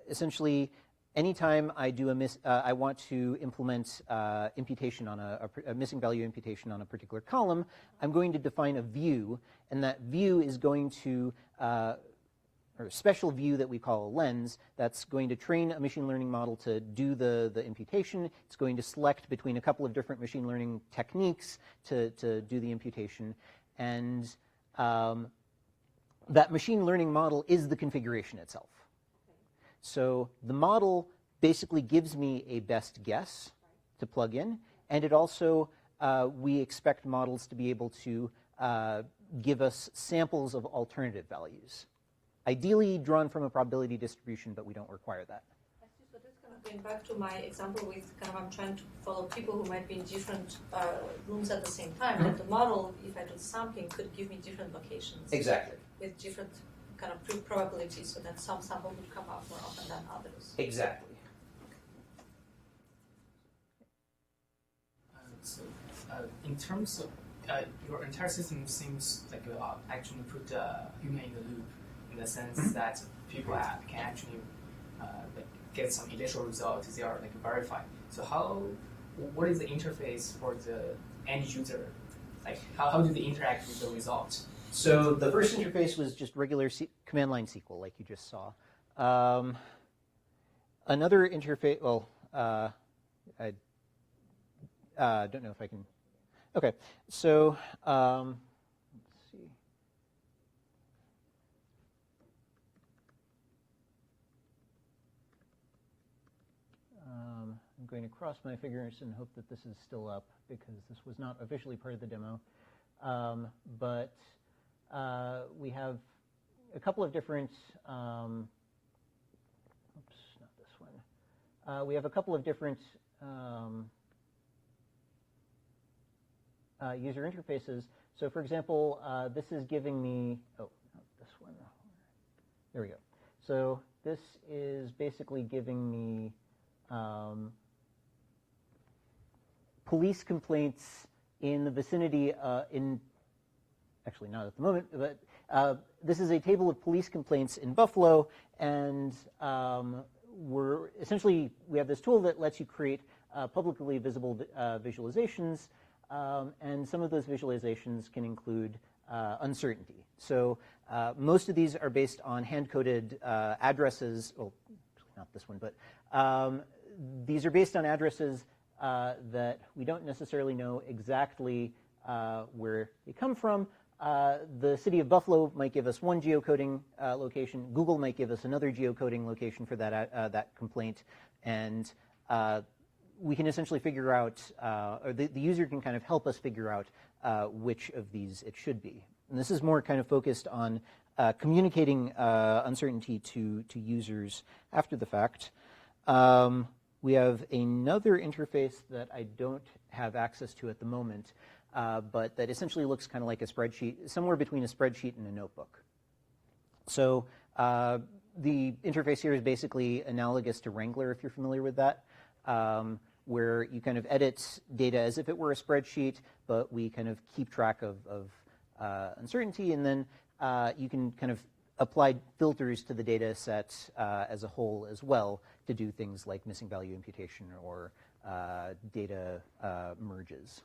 Essentially, anytime I do I want to implement imputation on a missing value imputation on a particular column, I'm going to define a view, and that view is going to, or a special view that we call a lens, that's going to train a machine learning model to do the imputation. It's going to select between a couple of different machine learning techniques to do the imputation, and that machine learning model is the configuration itself. So the model basically gives me a best guess to plug in, and it also, we expect models to be able to give us samples of alternative values. Ideally drawn from a probability distribution, but we don't require that. I see. So this kind of going back to my example with kind of I'm trying to follow people who might be in different rooms at the same time. But the model, if I do sampling, could give me different locations. Exactly. With different kind of probabilities, so that some sample would come out more often than others. Exactly. In terms of your entire system seems like you actually put human in the loop, in the sense that people can actually like get some initial results. They are like verified. So what is the interface for the end user? Like how do they interact with the result? So the first interface was just regular command line SQL, like you just saw. Another interface, well, I don't know if I can. Okay, so let's see. I'm going to cross my fingers and hope that this is still up, because this was not officially part of the demo. But we have a couple of different, oops, not this one. We have a couple of different user interfaces. So for example, this is giving me, oh, not this one. There we go. So this is basically giving me police complaints in the vicinity, actually not at the moment, but this is a table of police complaints in Buffalo, and we have this tool that lets you create publicly visible visualizations, and some of those visualizations can include uncertainty. So most of these are based on hand-coded addresses, well, not this one, but these are based on addresses that we don't necessarily know exactly where they come from. The city of Buffalo might give us one geocoding location. Google might give us another geocoding location for that complaint, and we can essentially figure out, or the user can kind of help us figure out which of these it should be. And this is more kind of focused on communicating uncertainty to users after the fact. We have another interface that I don't have access to at the moment, but that essentially looks kind of like a spreadsheet, somewhere between a spreadsheet and a notebook. So the interface here is basically analogous to Wrangler, if you're familiar with that. where you kind of edit data as if it were a spreadsheet, but we kind of keep track of uncertainty, and then you can kind of apply filters to the data set as a whole as well to do things like missing value imputation or data merges.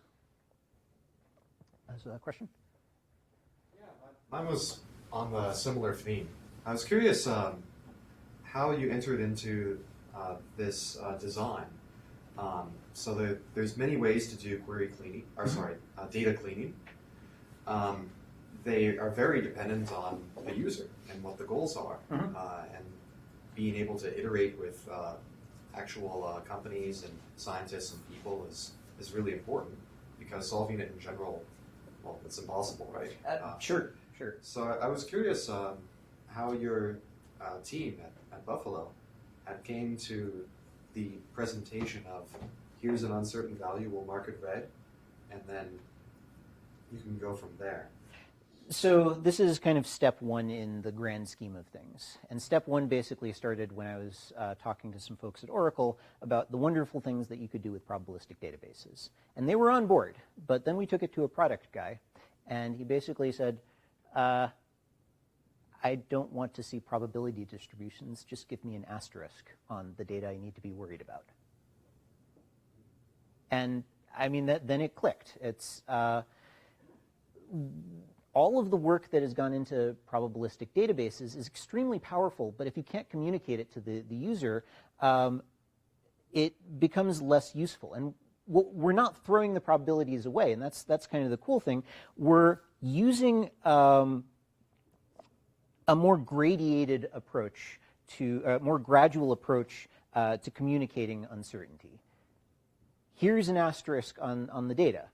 Is that a question? Yeah, mine was on a similar theme. I was curious how you entered into this design. So there's many ways to do query cleaning, or sorry, data cleaning. They are very dependent on the user and what the goals are, and being able to iterate with actual companies and scientists and people is really important, because solving it in general, well, it's impossible, right? Sure. So I was curious how your team at Buffalo had came to the presentation of here's an uncertain value, we'll mark it red, and then you can go from there. So this is kind of step one in the grand scheme of things. And step one basically started when I was talking to some folks at Oracle about the wonderful things that you could do with probabilistic databases. And they were on board, but then we took it to a product guy, and he basically said, I don't want to see probability distributions, just give me an asterisk on the data I need to be worried about. And I mean, then it clicked. It's all of the work that has gone into probabilistic databases is extremely powerful, but if you can't communicate it to the user, it becomes less useful. And we're not throwing the probabilities away, and that's kind of the cool thing. We're using a more gradiated approach to a more gradual approach to communicating uncertainty. Here's an asterisk on the data.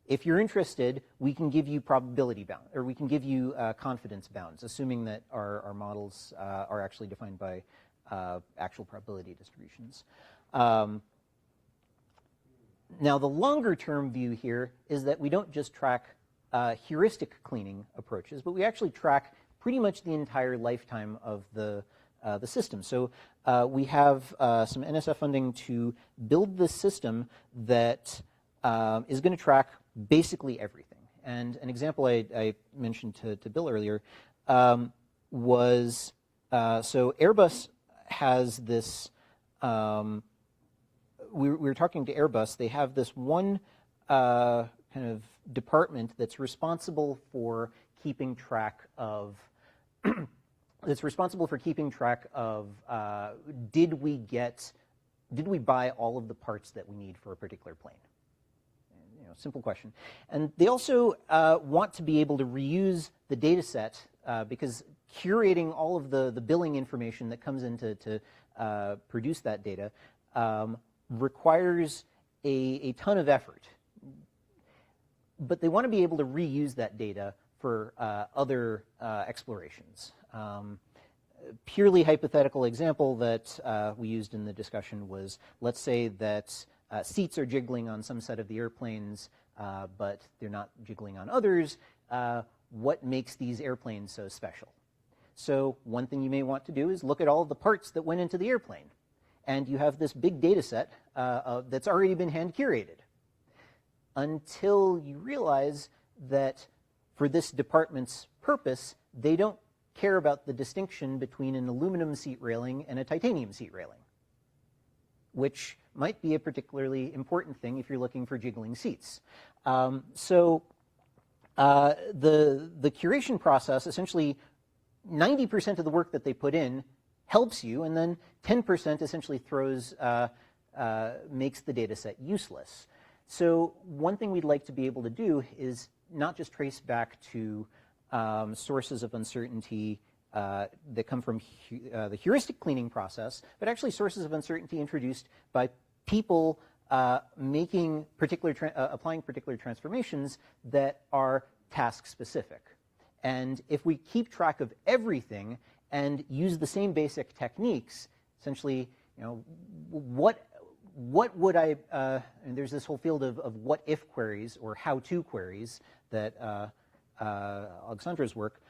If you're interested, we can give you probability bound, or we can give you confidence bounds, assuming that our models are actually defined by actual probability distributions. Now, the longer-term view here is that we don't just track heuristic cleaning approaches, but we actually track pretty much the entire lifetime of the system. So we have some NSF funding to build this system that is going to track basically everything. And an example I mentioned to Bill earlier was, so Airbus has this, we were talking to Airbus, they have this one kind of department that's responsible for keeping track of did we buy all of the parts that we need for a particular plane? Simple question. And they also want to be able to reuse the data set because curating all of the billing information that comes in to produce that data requires a ton of effort. But they want to be able to reuse that data for other explorations. Purely hypothetical example that we used in the discussion was, let's say that seats are jiggling on some set of the airplanes, but they're not jiggling on others. What makes these airplanes so special? So one thing you may want to do is look at all of the parts that went into the airplane. And you have this big data set that's already been hand-curated, until you realize that for this department's purpose, they don't care about the distinction between an aluminum seat railing and a titanium seat railing, which might be a particularly important thing if you're looking for jiggling seats. So the curation process, essentially 90% of the work that they put in helps you, and then 10% essentially makes the data set useless. So one thing we'd like to be able to do is not just trace back to sources of uncertainty that come from the heuristic cleaning process, but actually sources of uncertainty introduced by people applying particular transformations that are task-specific. And if we keep track of everything and use the same basic techniques, essentially, what would I, and there's this whole field of what-if queries or how-to queries that Alexandra's work,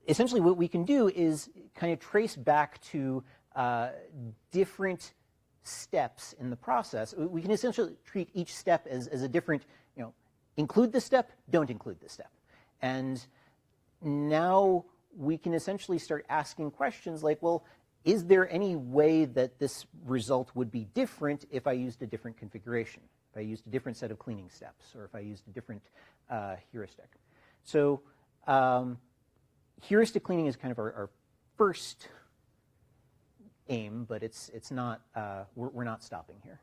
essentially what we can do is kind of trace back to different steps in the process. We can essentially treat each step as a different, include this step, don't include this step. And now we can essentially start asking questions like, well, is there any way that this result would be different if I used a different configuration, if I used a different set of cleaning steps, or if I used a different heuristic? So heuristic cleaning is kind of our first aim, but it's not, we're not stopping here.